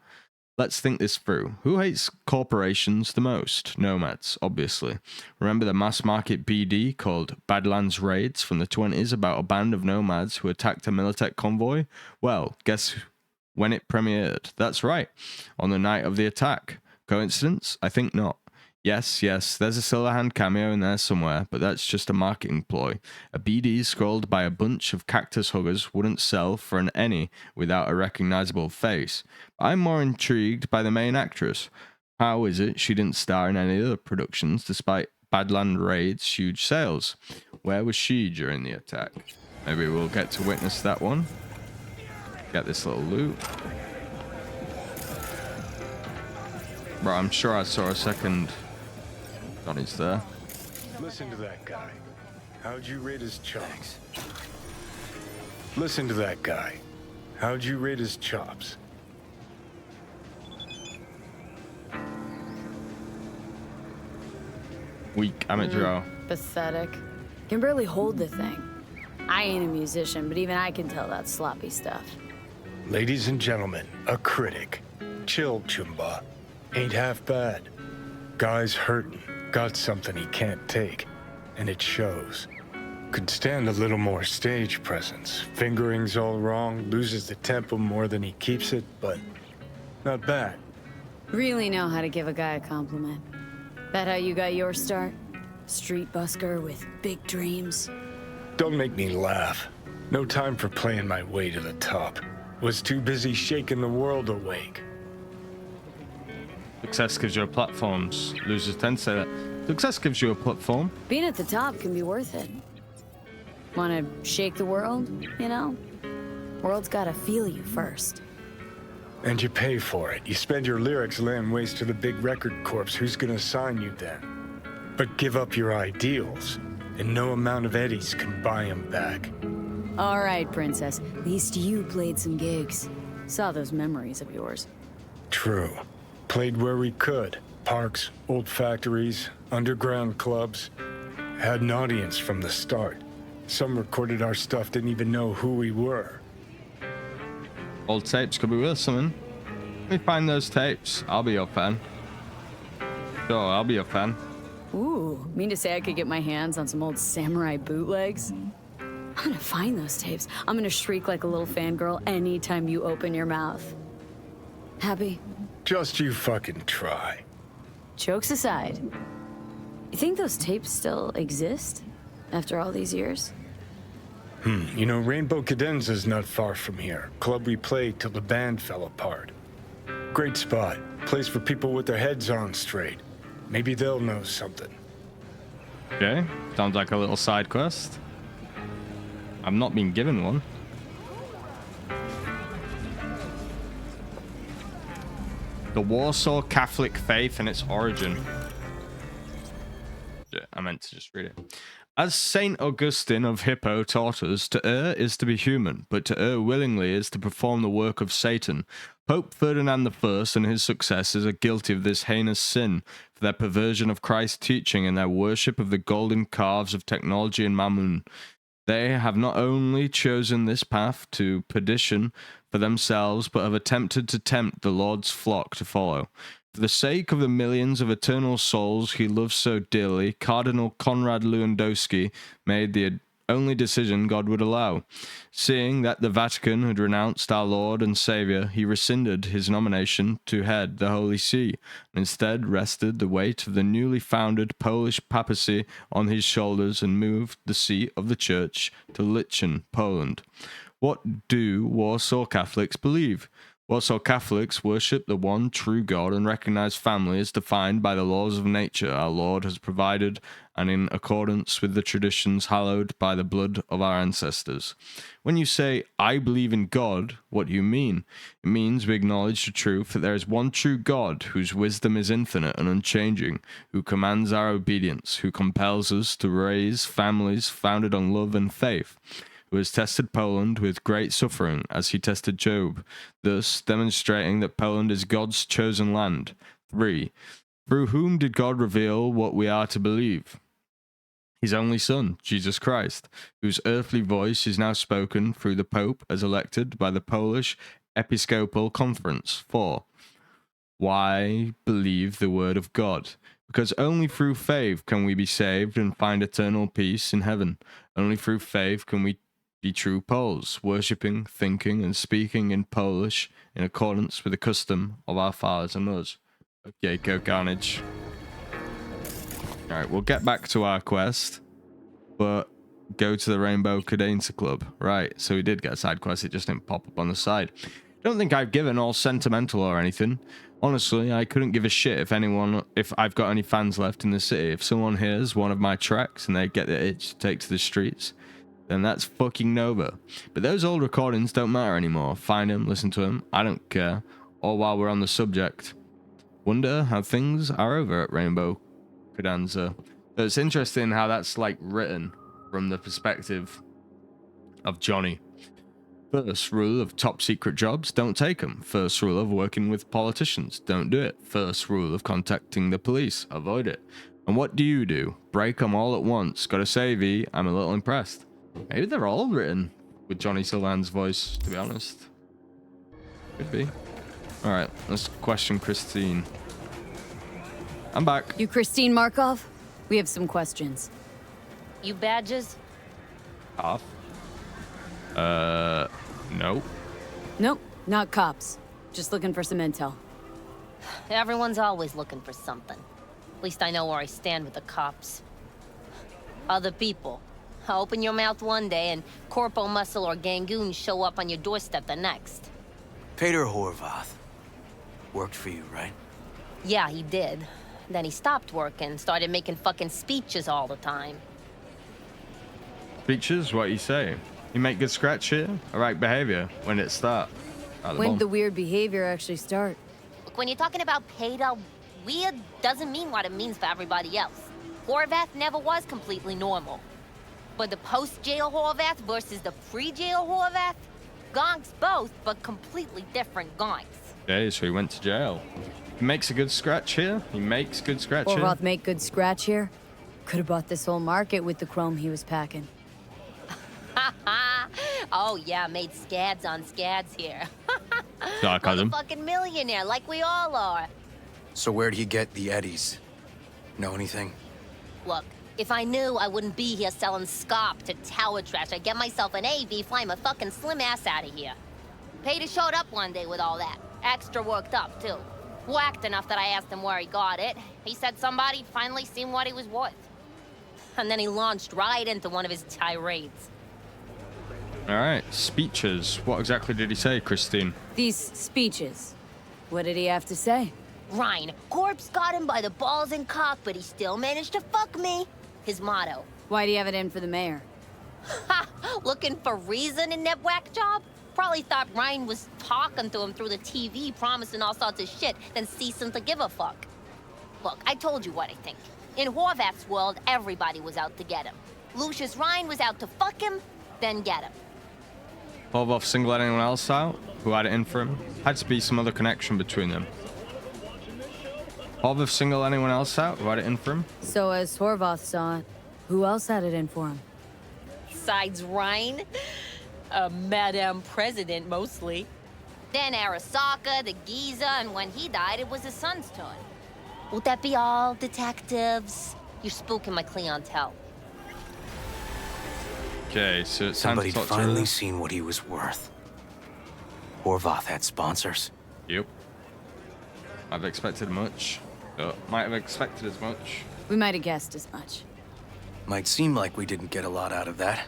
Let's think this through. Who hates corporations the most? Nomads, obviously. Remember the mass market BD called Badlands Raids from the 20s about a band of nomads who attacked a Militech convoy? Well, guess when it premiered? That's right, on the night of the attack. Coincidence? I think not. Yes, there's a Silverhand cameo in there somewhere, but that's just a marketing ploy. A BD scrolled by a bunch of cactus huggers wouldn't sell for an any without a recognizable face. I'm more intrigued by the main actress. How is it she didn't star in any other productions despite Badland Raid's huge sales? Where was she during the attack? Maybe we'll get to witness that one. Get this little loot. Bro, I'm sure I saw a second. Johnny's there. Listen to that guy. How'd you rate his chops? Listen to that guy. How'd you rate his chops? Weak amateur. Pathetic. Can barely hold the thing. I ain't a musician, but even I can tell that's sloppy stuff. Ladies and gentlemen, a critic. Chill, Chumba. Ain't half bad. Guy's hurting. Got something he can't take. And it shows. Could stand a little more stage presence. Fingering's all wrong, loses the tempo more than he keeps it, but not bad. Really know how to give a guy a compliment. That how you got your start? Street busker with big dreams? Don't make me laugh. No time for playing my way to the top. Was too busy shaking the world awake. Success gives you a platform. Losers tend to say that. Success gives you a platform. Being at the top can be worth it. Wanna shake the world, you know? World's gotta feel you first. And you pay for it. You spend your lyrics laying waste to the big record corps. Who's gonna sign you then? But give up your ideals, and no amount of eddies can buy them back. All right, princess. At least you played some gigs. Saw those memories of yours. True. Played where we could. Parks, old factories, underground clubs. Had an audience from the start. Some recorded our stuff, didn't even know who we were. Old tapes could be worth something. Let me find those tapes. I'll be your fan. Sure, I'll be your fan. Ooh, mean to say I could get my hands on some old samurai bootlegs? I'm gonna find those tapes. I'm gonna shriek like a little fangirl anytime you open your mouth. Happy? Just you fucking try. Jokes aside, you think those tapes still exist after all these years? You know, Rainbow Cadenza's not far from here. Club we played till the band fell apart. Great spot. Place for people with their heads on straight. Maybe they'll know something. Okay, sounds like a little side quest. I've not been given one. The Warsaw Catholic Faith and its origin. Yeah, I meant to just read it. As Saint Augustine of Hippo taught us, to err is to be human, but to err willingly is to perform the work of Satan. Pope Ferdinand I and his successors are guilty of this heinous sin for their perversion of Christ's teaching and their worship of the golden calves of technology and mammon. They have not only chosen this path to perdition for themselves, but have attempted to tempt the Lord's flock to follow. For the sake of the millions of eternal souls he loves so dearly, Cardinal Konrad Lewandowski made the only decision God would allow. Seeing that the Vatican had renounced our Lord and Saviour, he rescinded his nomination to head the Holy See, and instead rested the weight of the newly founded Polish papacy on his shoulders and moved the seat of the Church to Lichen, Poland. What do Warsaw Catholics believe? Warsaw Catholics worship the one true God and recognize family as defined by the laws of nature our Lord has provided and in accordance with the traditions hallowed by the blood of our ancestors. When you say, I believe in God, what do you mean? It means we acknowledge the truth that there is one true God whose wisdom is infinite and unchanging, who commands our obedience, who compels us to raise families founded on love and faith, who has tested Poland with great suffering as he tested Job, thus demonstrating that Poland is God's chosen land. 3. Through whom did God reveal what we are to believe? His only Son, Jesus Christ, whose earthly voice is now spoken through the Pope as elected by the Polish Episcopal Conference. 4. Why believe the word of God? Because only through faith can we be saved and find eternal peace in heaven. Only through faith can we be true Poles, worshipping, thinking, and speaking in Polish in accordance with the custom of our fathers and us. Okay, go Carnage. Alright, we'll get back to our quest, but go to the Rainbow Cadenza Club. Right, so we did get a side quest, it just didn't pop up on the side. Don't think I've given all sentimental or anything. Honestly, I couldn't give a shit if I've got any fans left in the city. If someone hears one of my tracks and they get the itch to take to the streets, then that's fucking Nova. But those old recordings don't matter anymore. Find them, listen to them, I don't care. Or while we're on the subject, Wonder how things are over at Rainbow Cadanza. So it's interesting how that's like written from the perspective of Johnny. First rule of top secret jobs, don't take them. First rule of working with politicians, don't do it. First rule of contacting the police, avoid it. And what do? Break them all at once. Gotta say, V, I'm a little impressed. Maybe they're all written with Johnny Silvan's voice, to be honest. Could be. Alright, let's question Christine. I'm back. You Christine Markov? We have some questions. You badges? Off. No. Nope, not cops. Just looking for some intel. Everyone's always looking for something. At least I know where I stand with the cops. Other people. Open your mouth one day and Corpo Muscle or Gangoon show up on your doorstep the next. Peter Horvath. Worked for you, right? Yeah, he did. Then he stopped working, started making fucking speeches all the time. Speeches? What you say? You make good scratch here? Alright behavior. When it start? When did the weird behavior actually start? Look, when you're talking about Peter, weird doesn't mean what it means for everybody else. Horvath never was completely normal. But the post-jail Horvath versus the pre-jail Horvath? Gonks both, but completely different gonks. Okay, so he went to jail. He makes a good scratch here? He makes good scratch here? Horvath make good scratch here? Could have bought this whole market with the chrome he was packing. Oh yeah, made scads on scads here. Sarcasm. Fucking millionaire, like we all are. So where'd he get the eddies? Know anything? Look, if I knew, I wouldn't be here selling scop to tower trash. I'd get myself an AV, fly my fucking slim ass out of here. Peter showed up one day with all that. Extra worked up, too. Whacked enough that I asked him where he got it. He said somebody finally seen what he was worth. And then he launched right into one of his tirades. Alright, speeches. What exactly did he say, Christine? These speeches. What did he have to say? Ryan, Corpse got him by the balls and cock, but he still managed to fuck me. His motto. Why do you have it in for the mayor? Ha! Looking for reason in that whack job? Probably thought Ryan was talking to him through the TV, promising all sorts of shit, then ceasing to give a fuck. Look, I told you what I think. In Horvath's world, everybody was out to get him. Lucius Ryan was out to fuck him, then get him. Horvath singled anyone else out who had it in for him? Had to be some other connection between them. Horvath singled anyone else out who had it in for him? So as Horvath saw it, who else had it in for him? Besides Ryan? A Madame President, mostly. Then Arasaka, the Giza, and when he died, it was his son's turn. Would that be all, detectives? You're spooking my clientele. Okay, so it's time to Somebody'd talk finally to seen what he was worth. Horvath had sponsors. Yep. I've expected much. Might have expected as much. We might have guessed as much. Might seem like we didn't get a lot out of that.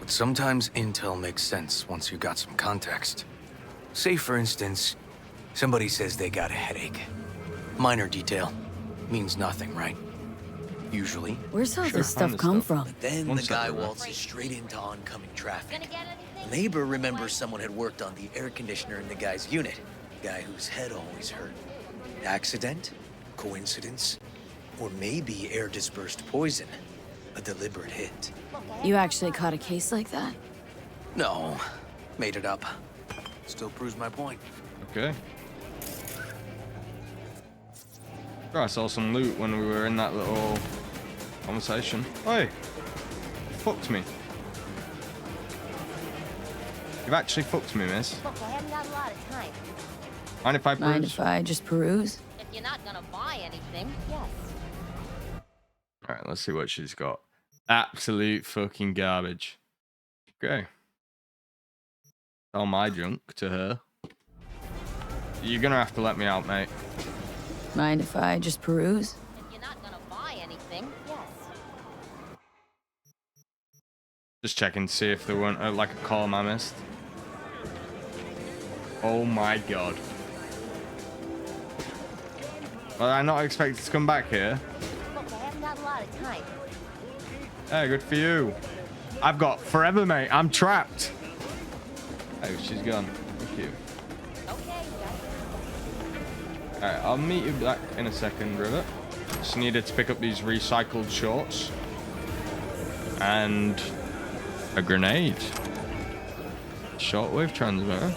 But sometimes intel makes sense once you got some context. Say, for instance, somebody says they got a headache. Minor detail. Means nothing, right? Usually. Where's all this stuff come from? But then the guy waltzes straight into oncoming traffic. A neighbor remembers someone had worked on the air conditioner in the guy's unit. Guy whose head always hurt. Accident? Coincidence? Or maybe air-dispersed poison. A deliberate hit. You actually caught a case like that? No. Made it up. Still proves my point. Okay. Sure, I saw some loot when we were in that little conversation. Hey! Fucked me. You've actually fucked me, miss. Look, I haven't got a lot of time. Mind if I peruse? Mind if I just peruse? If you're not gonna buy anything, yes. Alright, let's see what she's got. Absolute fucking garbage. Okay. Sell my junk to her. You're gonna have to let me out, mate. Mind if I just peruse? If you're not gonna buy anything, yes. Just checking to see if there weren't like a column I missed. Oh my god. Well, I not expected to come back here. Look, I haven't got a lot of time. Hey, good for you. I've got forever, mate. I'm trapped. Oh, she's gone. Thank you. Okay, Alright, I'll meet you back in a second, Rivet. Just needed to pick up these recycled shorts. And a grenade. Shortwave transmitter.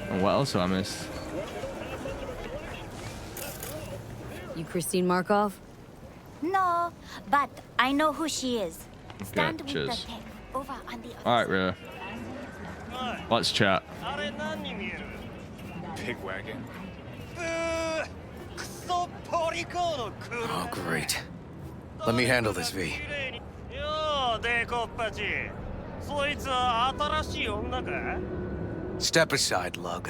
And what else have I missed? You Christine Markov? No, but I know who she is. Stand Okay, with cheers. the tech over on the other Alright, Rivet. Let's chat. Pig wagon. Oh, great. Let me handle this, V. Step aside, Lug.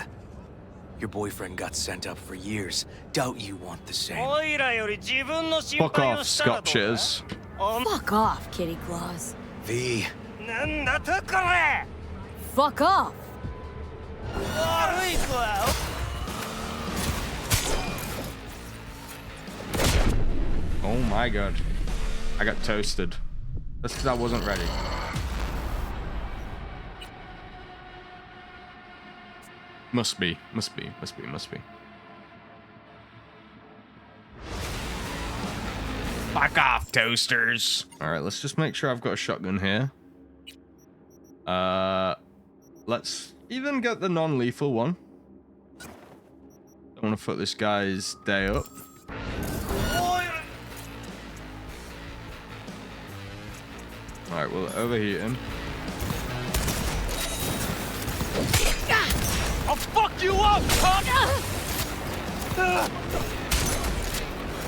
Your boyfriend got sent up for years. Doubt you want the same. Fuck off, Scott Shitters. Fuck off, Kitty Claus. V. Fuck off. Oh my god. I got toasted. That's because I wasn't ready. Must be. Fuck off, toasters. Alright, let's just make sure I've got a shotgun here. Let's even get the non-lethal one. Don't want to fuck this guy's day up. Alright, we'll overheat him. I'll fuck you up, cunt!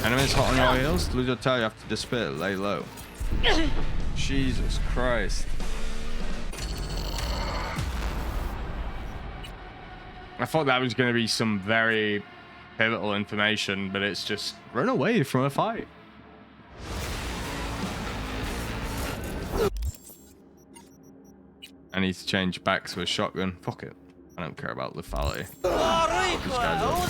Enemies hot on your heels. Lose your tail, you have to disappear. Lay low. Jesus Christ. I thought that was going to be some very pivotal information, but it's just run away from a fight. I need to change back to a shotgun. Fuck it. I don't care about lethality. Fuck these guys up.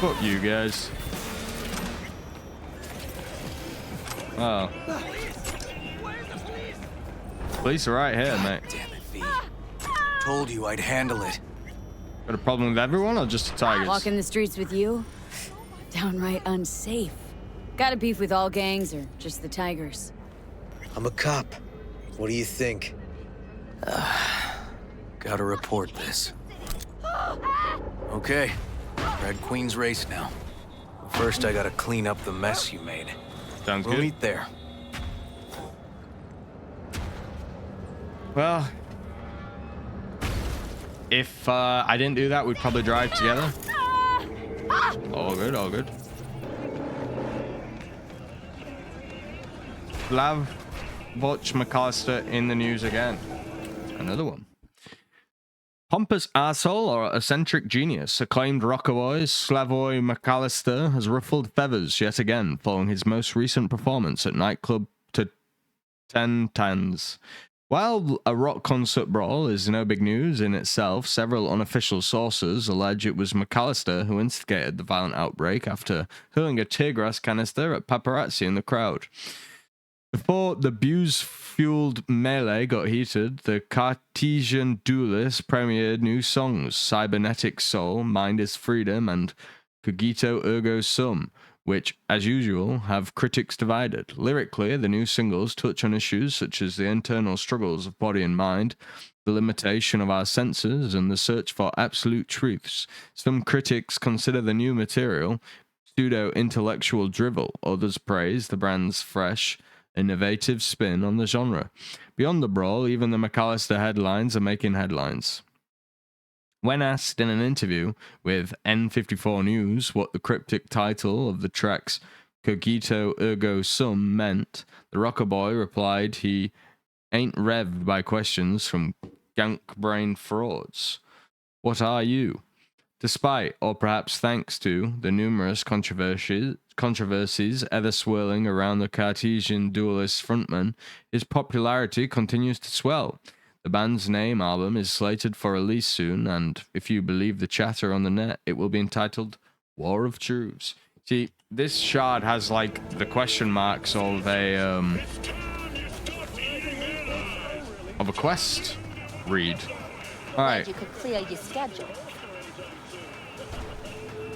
Fuck you guys. Oh. Police are right here, mate. Damn it, V. Told you I'd handle it. Got a problem with everyone or just the tigers? Walking the streets with you? Downright unsafe. Got a beef with all gangs or just the tigers? I'm a cop. What do you think? Gotta report this. Okay. Red Queen's race now. First, I gotta clean up the mess you made. Sounds We'll good. meet there. Well, if I didn't do that, we'd probably drive together. All good, all good. Vlad McAllister in the news again. Another one. Pompous asshole or eccentric genius, acclaimed rocker boy Slavoj McAllister has ruffled feathers yet again following his most recent performance at nightclub to 10 Tans. While a rock concert brawl is no big news in itself, several unofficial sources allege it was McAllister who instigated the violent outbreak after hurling a tear gas canister at paparazzi in the crowd. Before the booze-fueled melee got heated, the Cartesian duelists premiered new songs, Cybernetic Soul, Mind is Freedom, and Cogito Ergo Sum, which, as usual, have critics divided. Lyrically, the new singles touch on issues such as the internal struggles of body and mind, the limitation of our senses, and the search for absolute truths. Some critics consider the new material pseudo-intellectual drivel. Others praise the band's fresh, innovative spin on the genre. Beyond the brawl, even the McAllister headlines are making headlines. When asked in an interview with N54 News what the cryptic title of the tracks Cogito Ergo Sum meant, the rocker boy replied he ain't revved by questions from gank brain frauds. What are you? Despite, or perhaps thanks to, the numerous controversies ever swirling around the Cartesian duelist frontman, his popularity continues to swell. The band's name album is slated for release soon, and if you believe the chatter on the net, it will be entitled War of Truths. See, this shard has like the question marks of a quest read. All right. You could clear your schedule.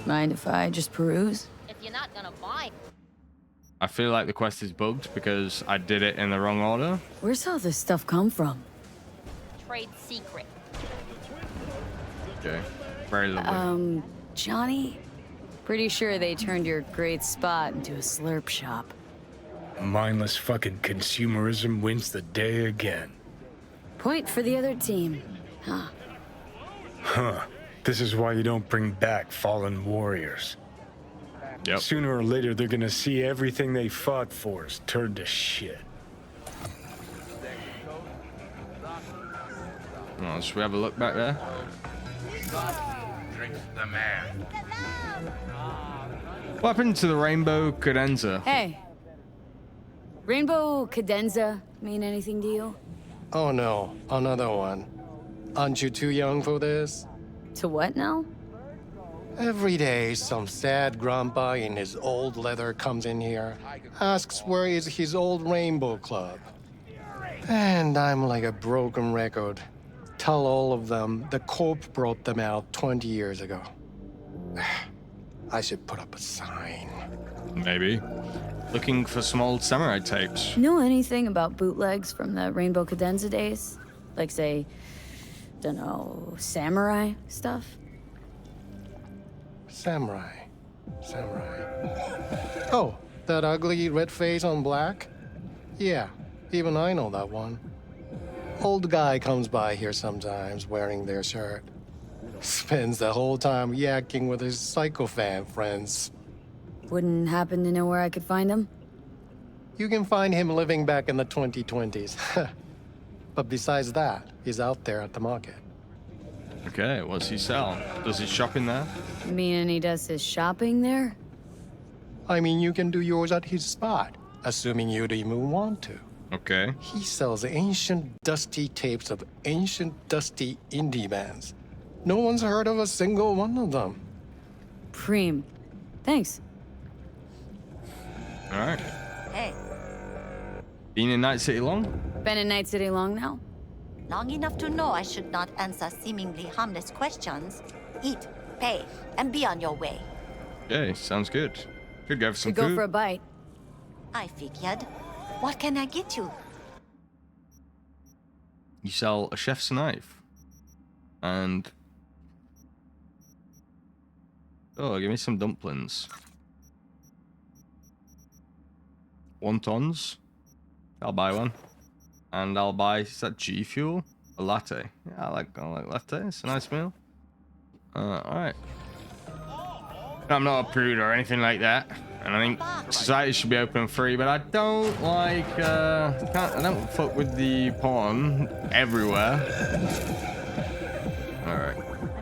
Mind if I just peruse? If you're not gonna buy. I feel like the quest is bugged because I did it in the wrong order. Where's all this stuff come from? Trade secret. Okay. Very lovely. Johnny? Pretty sure they turned your great spot into a slurp shop. Mindless fucking consumerism wins the day again. Point for the other team. Huh. Huh. This is why you don't bring back fallen warriors. Yep. Sooner or later, they're gonna see everything they fought for is turned to shit. Oh, should we have a look back there? Drink the man. What happened to the rainbow cadenza? Hey. Rainbow cadenza mean anything to you? Oh no, another one. Aren't you too young for this? To what now? Every day, some sad grandpa in his old leather comes in here, asks where is his old rainbow club. And I'm like a broken record. Tell all of them the Corp brought them out 20 years ago. I should put up a sign. Maybe. Looking for some old samurai tapes. Know anything about bootlegs from the Rainbow Cadenza days? Like, say, dunno, samurai stuff? Samurai. Oh, that ugly red face on black? Yeah, even I know that one. Old guy comes by here sometimes wearing their shirt. Spends the whole time yakking with his psychofan friends. Wouldn't happen to know where I could find him? You can find him living back in the 2020s. But besides that, he's out there at the market. Okay, what's he sell? Does he shop in there? Meaning he does his shopping there? I mean, you can do yours at his spot, assuming you'd even want to. Okay. He sells ancient, dusty tapes of ancient, dusty indie bands. No one's heard of a single one of them. Preem. Thanks. All right. Hey, Been in Night City long? Been in Night City long now? long enough to know I should not answer seemingly harmless questions. Eat, pay, and be on your way. Okay, sounds good. Could go for some Should go food. for a bite. I figured. What can I get you? You sell a chef's knife. And... oh, give me some dumplings. Wontons. I'll buy one. And I'll buy, is that G Fuel? A latte. Yeah, I like latte. It's a nice meal. Alright. I'm not a prude or anything like that. And I think society should be open and free, but I don't like, I don't fuck with the porn everywhere. Alright.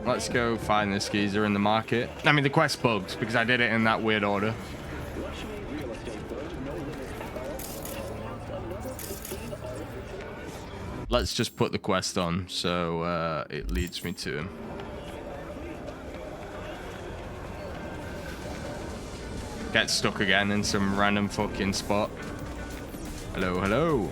Let's go find this geezer in the market. I mean, the quest bugged because I did it in that weird order. Let's just put the quest on so it leads me to him. Get stuck again in some random fucking spot. Hello, hello.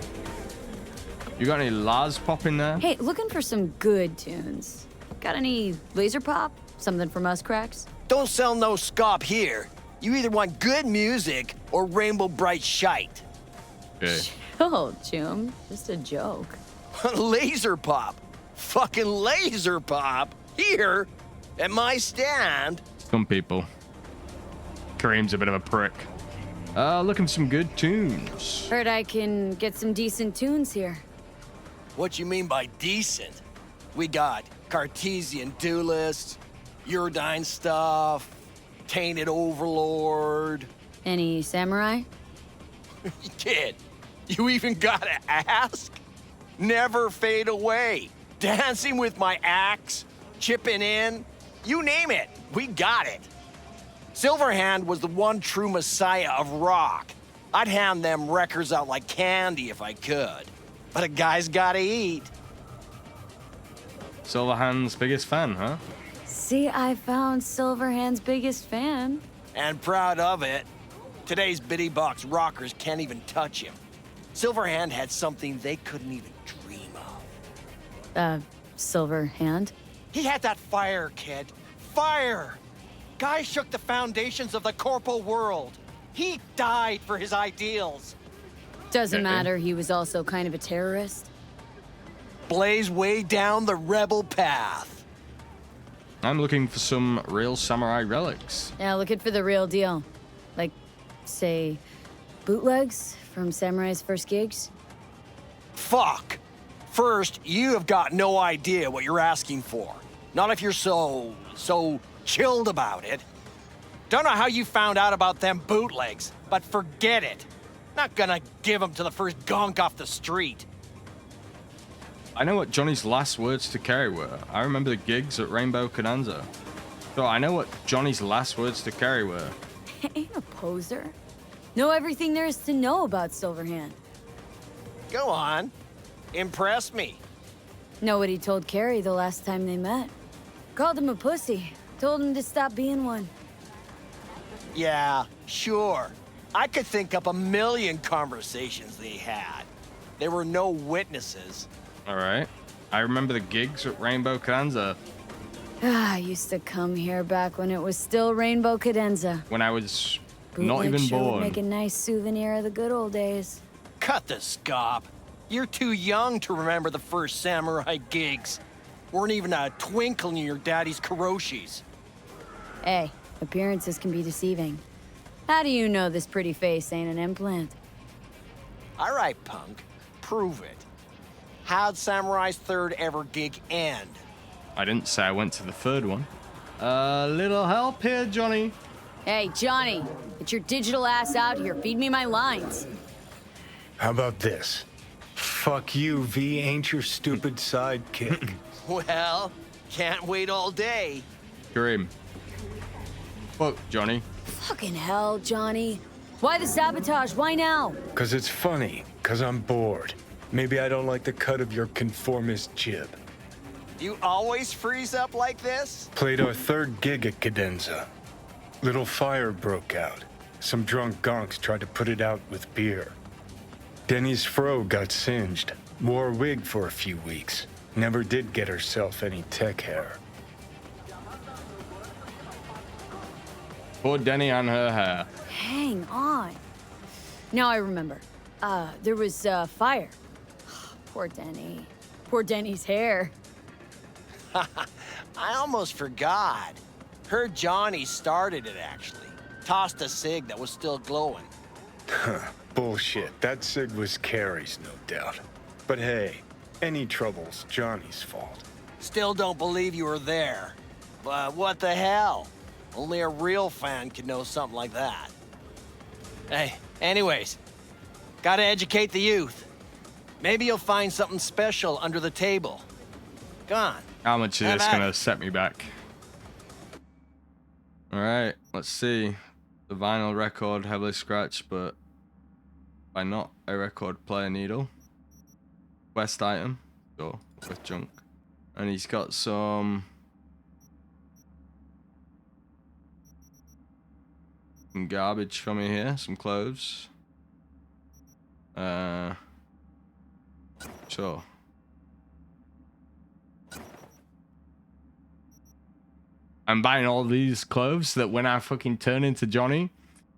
You got any Lars pop in there? Hey, looking for some good tunes. Got any laser pop? Something from us cracks? Don't sell no scop here. You either want good music or rainbow bright shite. Okay. Chill, Chum. Just a joke. Laser pop. Fucking laser pop. Here, at my stand. Some people. Kareem's a bit of a prick. Looking for some good tunes. Heard I can get some decent tunes here. What you mean by decent? We got Cartesian Duelist, Uridine stuff, Tainted Overlord. Any samurai? Kid, you even gotta ask? Never fade away. Dancing with my axe, chipping in, you name it, we got it. Silverhand was the one true messiah of rock. I'd hand them records out like candy if I could. But a guy's gotta eat. Silverhand's biggest fan, huh? See, I found Silverhand's biggest fan. And proud of it. Today's bitty box rockers can't even touch him. Silverhand had something they couldn't even dream of. Silverhand? He had that fire, kid. Fire! Guy shook the foundations of the corpo world. He died for his ideals. Doesn't matter, he was also kind of a terrorist. Blaze way down the rebel path. I'm looking for some real samurai relics. Yeah, looking for the real deal. Like, say, bootlegs from Samurai's first gigs? Fuck! First, you have got no idea what you're asking for. Not if you're so chilled about it. Don't know how you found out about them bootlegs, but forget it. Not gonna give them to the first gonk off the street. I know what Johnny's last words to Kerry were. I remember the gigs at Rainbow Cadenza. So I know what Johnny's last words to Kerry were. Ain't a poser. Know everything there is to know about Silverhand. Go on. Impress me. Know what he told Carrie the last time they met. Called him a pussy. Told him to stop being one. Yeah, sure. I could think up a million conversations they had. There were no witnesses. All right. I remember the gigs at Rainbow Cadenza. I used to come here back when it was still Rainbow Cadenza. When I was not Bootleg even sure would born. make a nice souvenir of the good old days. Cut the scop. You're too young to remember the first samurai gigs. Weren't even a twinkle in your daddy's karoshis. Hey, appearances can be deceiving. How do you know this pretty face ain't an implant? All right, punk. Prove it. How'd Samurai's third ever gig end? I didn't say I went to the third one. A little help here, Johnny. Hey, Johnny, get your digital ass out here. Feed me my lines. How about this? Fuck you, V ain't your stupid sidekick. Well, can't wait all day. Kareem. Fuck, Johnny. Fucking hell, Johnny. Why the sabotage? Why now? 'Cause it's funny. 'Cause I'm bored. Maybe I don't like the cut of your conformist jib. You always freeze up like this? Played our third gig at Cadenza. Little fire broke out. Some drunk gonks tried to put it out with beer. Denny's fro got singed. Wore a wig for a few weeks. Never did get herself any tech hair. Poor Denny and her hair. Hang on. Now I remember. There was fire. Poor Denny. Poor Denny's hair. I almost forgot. Heard Johnny started it, actually. Tossed a cig that was still glowing. Bullshit. That cig was Carrie's, no doubt. But hey, any trouble's Johnny's fault. Still don't believe you were there. But what the hell? Only a real fan could know something like that. Hey, anyways, gotta educate the youth. Maybe you'll find something special under the table. Go on. How much is Have this at gonna it. set me back? Alright, let's see. The vinyl record heavily scratched, but by not a record player needle. Quest item. Sure, with junk. And he's got some garbage from me here, some clothes. Sure. I'm buying all these clothes so that when I fucking turn into Johnny,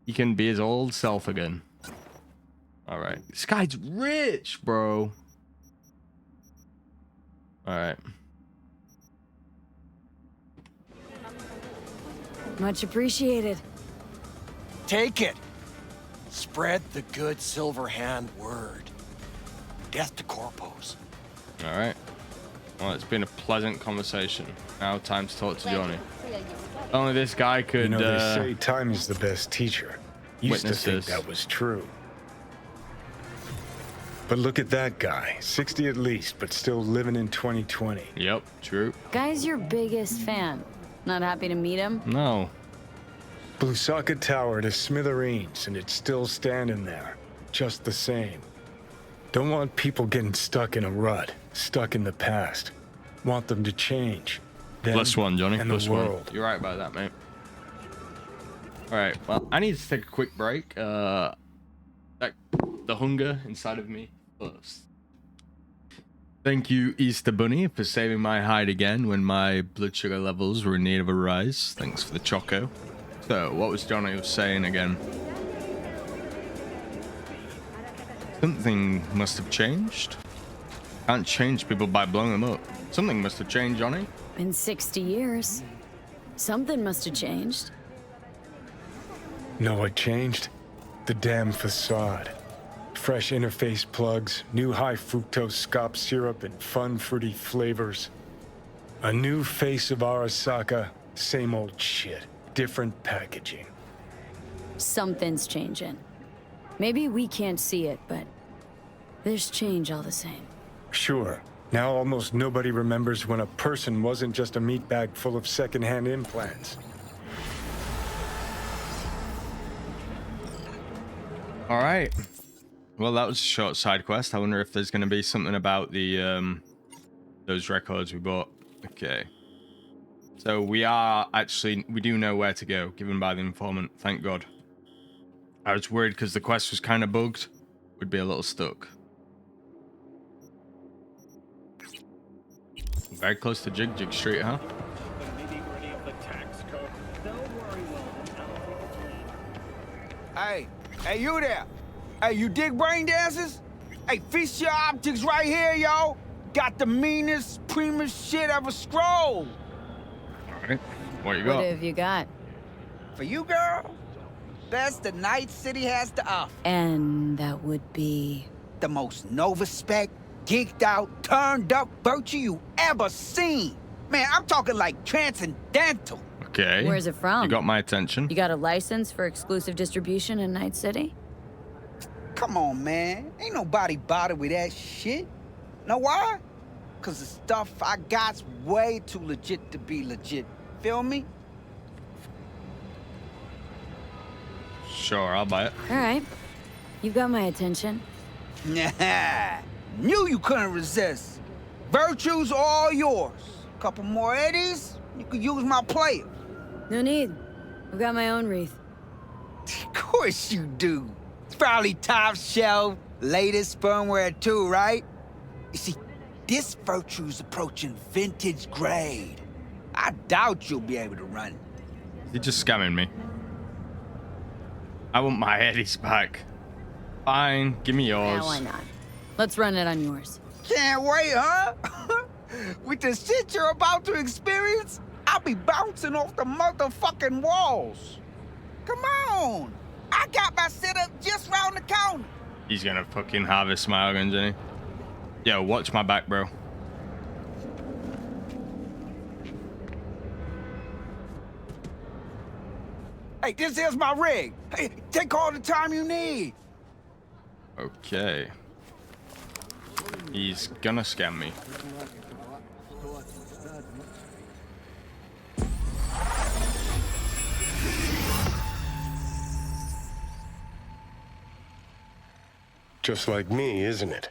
he can be his old self again. Alright. This guy's rich, bro. Alright. Much appreciated. Take it. Spread the good Silverhand word. Death to corpos. Alright. Well, it's been a pleasant conversation. Now time to talk to Johnny. Only this guy could, You know, they say time is the best teacher. Used to think witnesses. that was true. But look at that guy. 60 at least, but still living in 2020. Yep, true. Guy's your biggest fan. Not happy to meet him? No. Blusaka Tower to smithereens, and it's still standing there. Just the same. Don't want people getting stuck in a rut, stuck in the past. Want them to change. Them Plus one, Johnny. and Plus the one. world. You're right about that, mate. All right. Well, I need to take a quick break. The hunger inside of me first. Thank you, Easter Bunny, for saving my hide again when my blood sugar levels were in need of a rise. Thanks for the choco. So, what was Johnny saying again? Something must have changed. Can't change people by blowing them up. Something must have changed, Johnny. Been 60 years. Something must have changed. Know what changed? The damn facade. Fresh interface plugs, new high fructose scop syrup, and fun fruity flavors. A new face of Arasaka, same old shit, different packaging. Something's changing. Maybe we can't see it, but there's change all the same. Sure. Now almost nobody remembers when a person wasn't just a meat bag full of secondhand implants. All right. Well, that was a short side quest. I wonder if there's going to be something about the those records we bought. Okay. So we do know where to go, given by the informant. Thank God. I was worried because the quest was kind of bugged. We'd be a little stuck. Very close to Jig Street, huh? Hey, you there? Hey, you dig brain dances? Hey, feast your optics right here, yo. Got the meanest, primest shit ever scrolled. All right, what you got? What have you got? For you, girl, best the Night City has to offer. And that would be? The most Nova-spec, geeked out, turned up virtue you ever seen. Man, I'm talking like transcendental. Okay. Where's it from? You got my attention. You got a license for exclusive distribution in Night City? Come on, man. Ain't nobody bothered with that shit. Know why? Cause the stuff I got's way too legit to be legit. Feel me? Sure, I'll buy it. All right. You've got my attention. Nah. Knew you couldn't resist. Virtue's all yours. Couple more eddies, you could use my players. No need. I've got my own wreath. Of course you do. It's probably top shelf, latest firmware too, right? You see, this Virtue's approaching vintage grade. I doubt you'll be able to run it. You're just scamming me. I want my Eddies back. Fine, give me yours. Yeah, why not? Let's run it on yours. Can't wait, huh? With the shit you're about to experience, I'll be bouncing off the motherfucking walls. Come on. I got my setup just round the corner. He's gonna fucking harvest my organs, isn't he? Yo, watch my back, bro. Hey, this is my rig. Hey, take all the time you need. Okay. He's gonna scam me. Just like me, isn't it?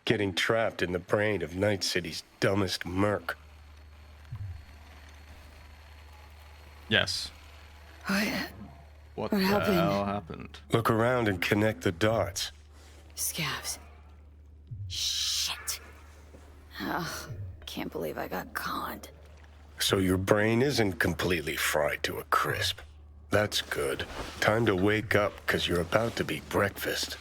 Getting trapped in the brain of Night City's dumbest merc. Yes. What the happened? hell happened? Look around and connect the dots. Scabs. Shit. Oh, can't believe I got conned. So your brain isn't completely fried to a crisp. That's good. Time to wake up, because you're about to be breakfast.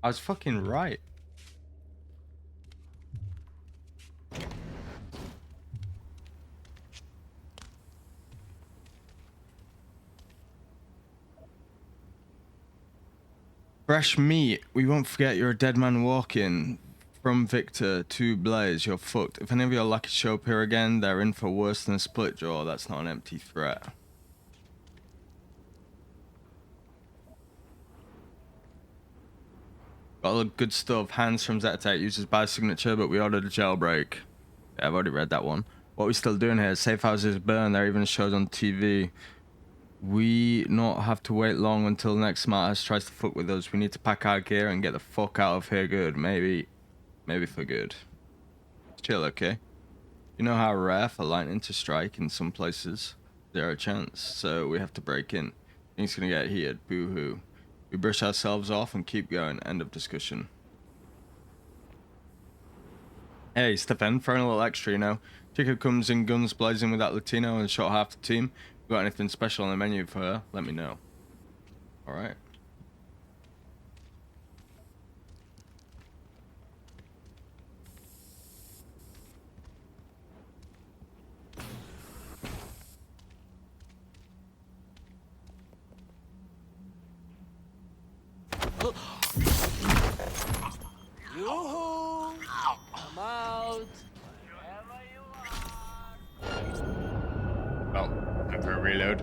I was fucking right. Fresh meat. We won't forget you're a dead man walking. From Victor to Blaze, you're fucked. If any of your lucky show up here again, they're in for worse than a split jaw. That's not an empty threat. Got all the good stuff. Hans from Zettek uses biosignature, but we ordered a jailbreak. Yeah, I've already read that one. What are we still doing here? Safe houses burn. There even shows on TV. we not have to wait long until the next smartass tries to fuck with us. We need to pack our gear and get the fuck out of here good. Maybe for good. Chill, okay? You know how rare for lightning to strike in some places? Zero chance, so we have to break in. Things gonna get heated, boo-hoo. We brush ourselves off and keep going. End of discussion. Hey, Stefan, throwing a little extra, you know. Chica comes in guns blazing with that Latino and shot half the team. If you got anything special on the menu for her, let me know. Alright. Yoo-hoo! I'm out. Oh, time for a reload.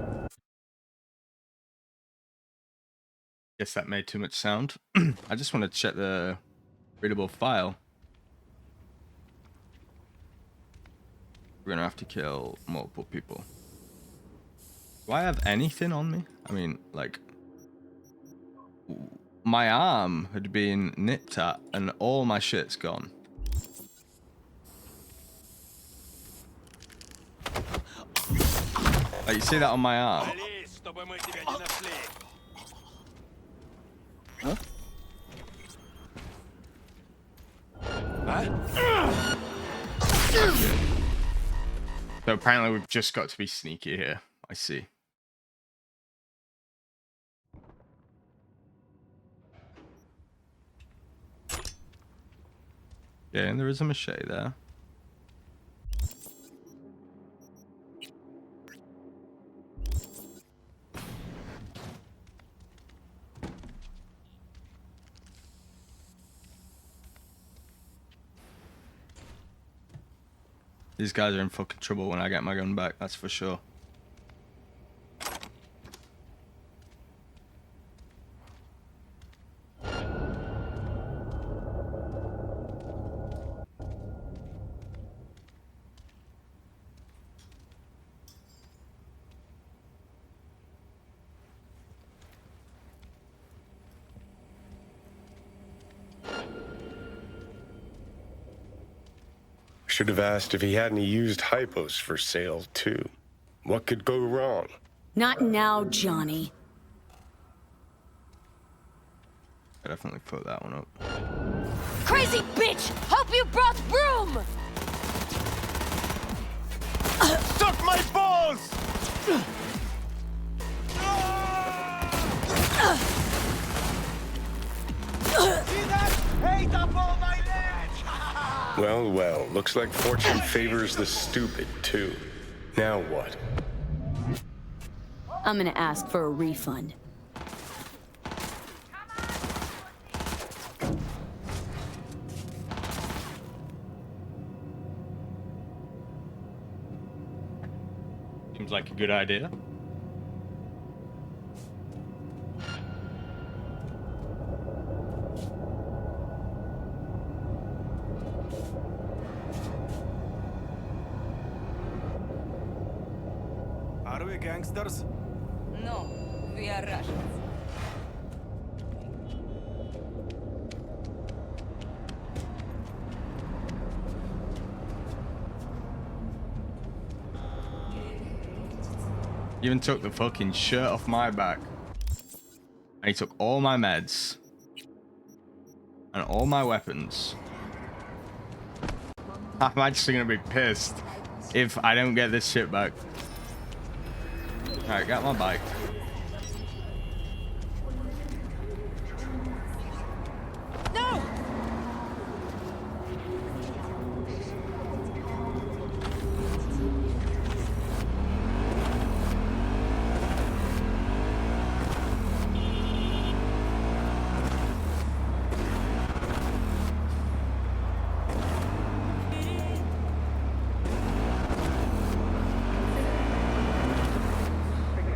Guess that made too much sound. I just want to check the readable file. We're gonna have to kill multiple people. Do I have anything on me? I mean, like, my arm had been nipped at and all my shit's gone. Like, you see that on my arm? Huh? So apparently we've just got to be sneaky here. I see. Yeah, and there is a machete there. These guys are in fucking trouble when I get my gun back, that's for sure. Should have asked if he had any used hypos for sale, too. What could go wrong? Not now, Johnny. I definitely put that one up. Crazy bitch! Hope you brought broom! Suck my balls! See that? Hate up all my legs! Well, well, looks like fortune favors the stupid, too. Now what? I'm gonna ask for a refund. Seems like a good idea. Are we gangsters? No, we are Russians. He even took the fucking shirt off my back. And he took all my meds. And all my weapons. I'm actually gonna be pissed if I don't get this shit back. Alright, got my bike. No!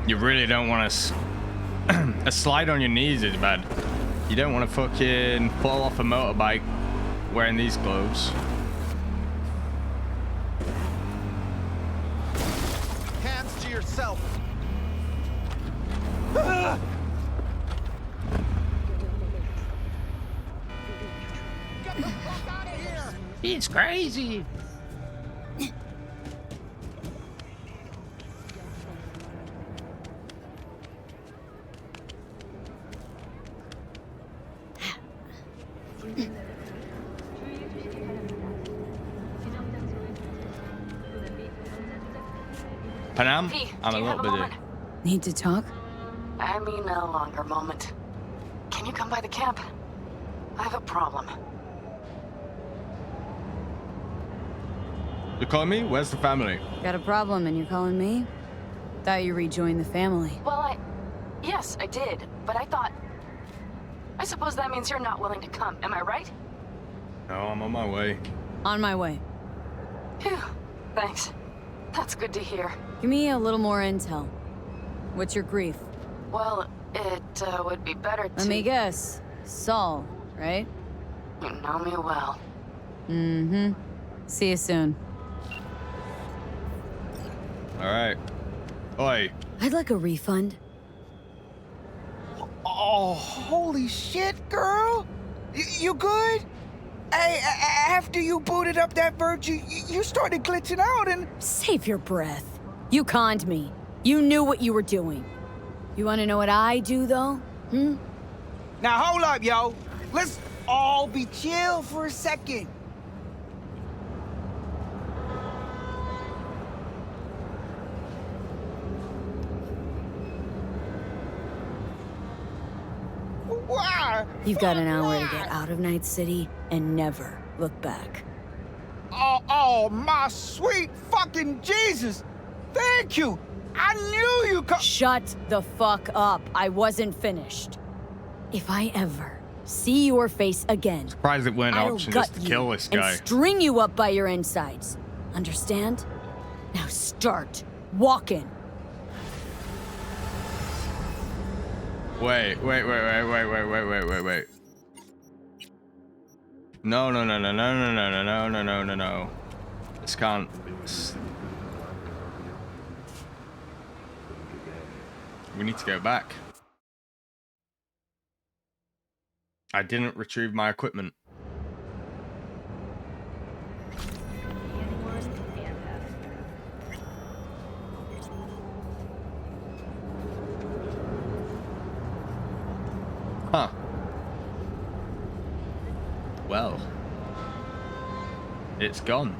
You really don't want to... a slide on your knees is bad. You don't want to fucking fall off a motorbike wearing these gloves. Hands to yourself. It's crazy. Panam, I'm a little busy. Need to talk? I mean a longer moment. Can you come by the camp? I have a problem. You calling me? Where's the family? Got a problem and you're calling me? Thought you rejoined the family. Well, yes, I did, but I suppose that means you're not willing to come, am I right? No, I'm on my way. On my way. Phew, thanks. That's good to hear. Give me a little more intel. What's your grief? Well, it would be better to... Let me guess. Saul, right? You know me well. Mm-hmm. See you soon. Alright. Oi. I'd like a refund. Oh, holy shit, girl! You good? Hey, after you booted up that Virtue, you started glitching out and... Save your breath. You conned me. You knew what you were doing. You want to know what I do, though? Hmm? Now hold up, yo. Let's all be chill for a second. Why? You've got an hour to get out of Night City and never look back. Oh, my sweet fucking Jesus! Thank you! I knew you could. Shut the fuck up. I wasn't finished. If I ever see your face again, Surprised it weren't an I'll option gut just to you kill this guy. and string you up by your insides. Understand? Now start walking. Wait. No. This can't. We need to go back. I didn't retrieve my equipment. Huh. Well, it's gone.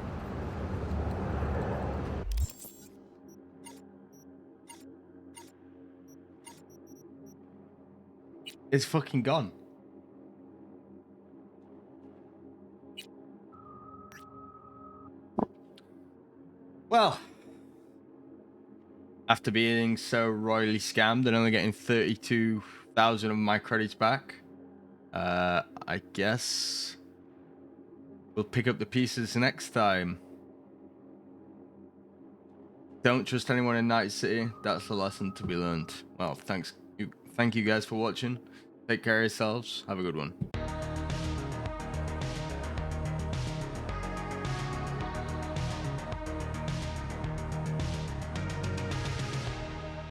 It's fucking gone. Well, after being so royally scammed and only getting 32,000 of my credits back, I guess we'll pick up the pieces next time. Don't trust anyone in Night City. That's the lesson to be learned. Well, thank you guys for watching. Take care of yourselves. Have a good one.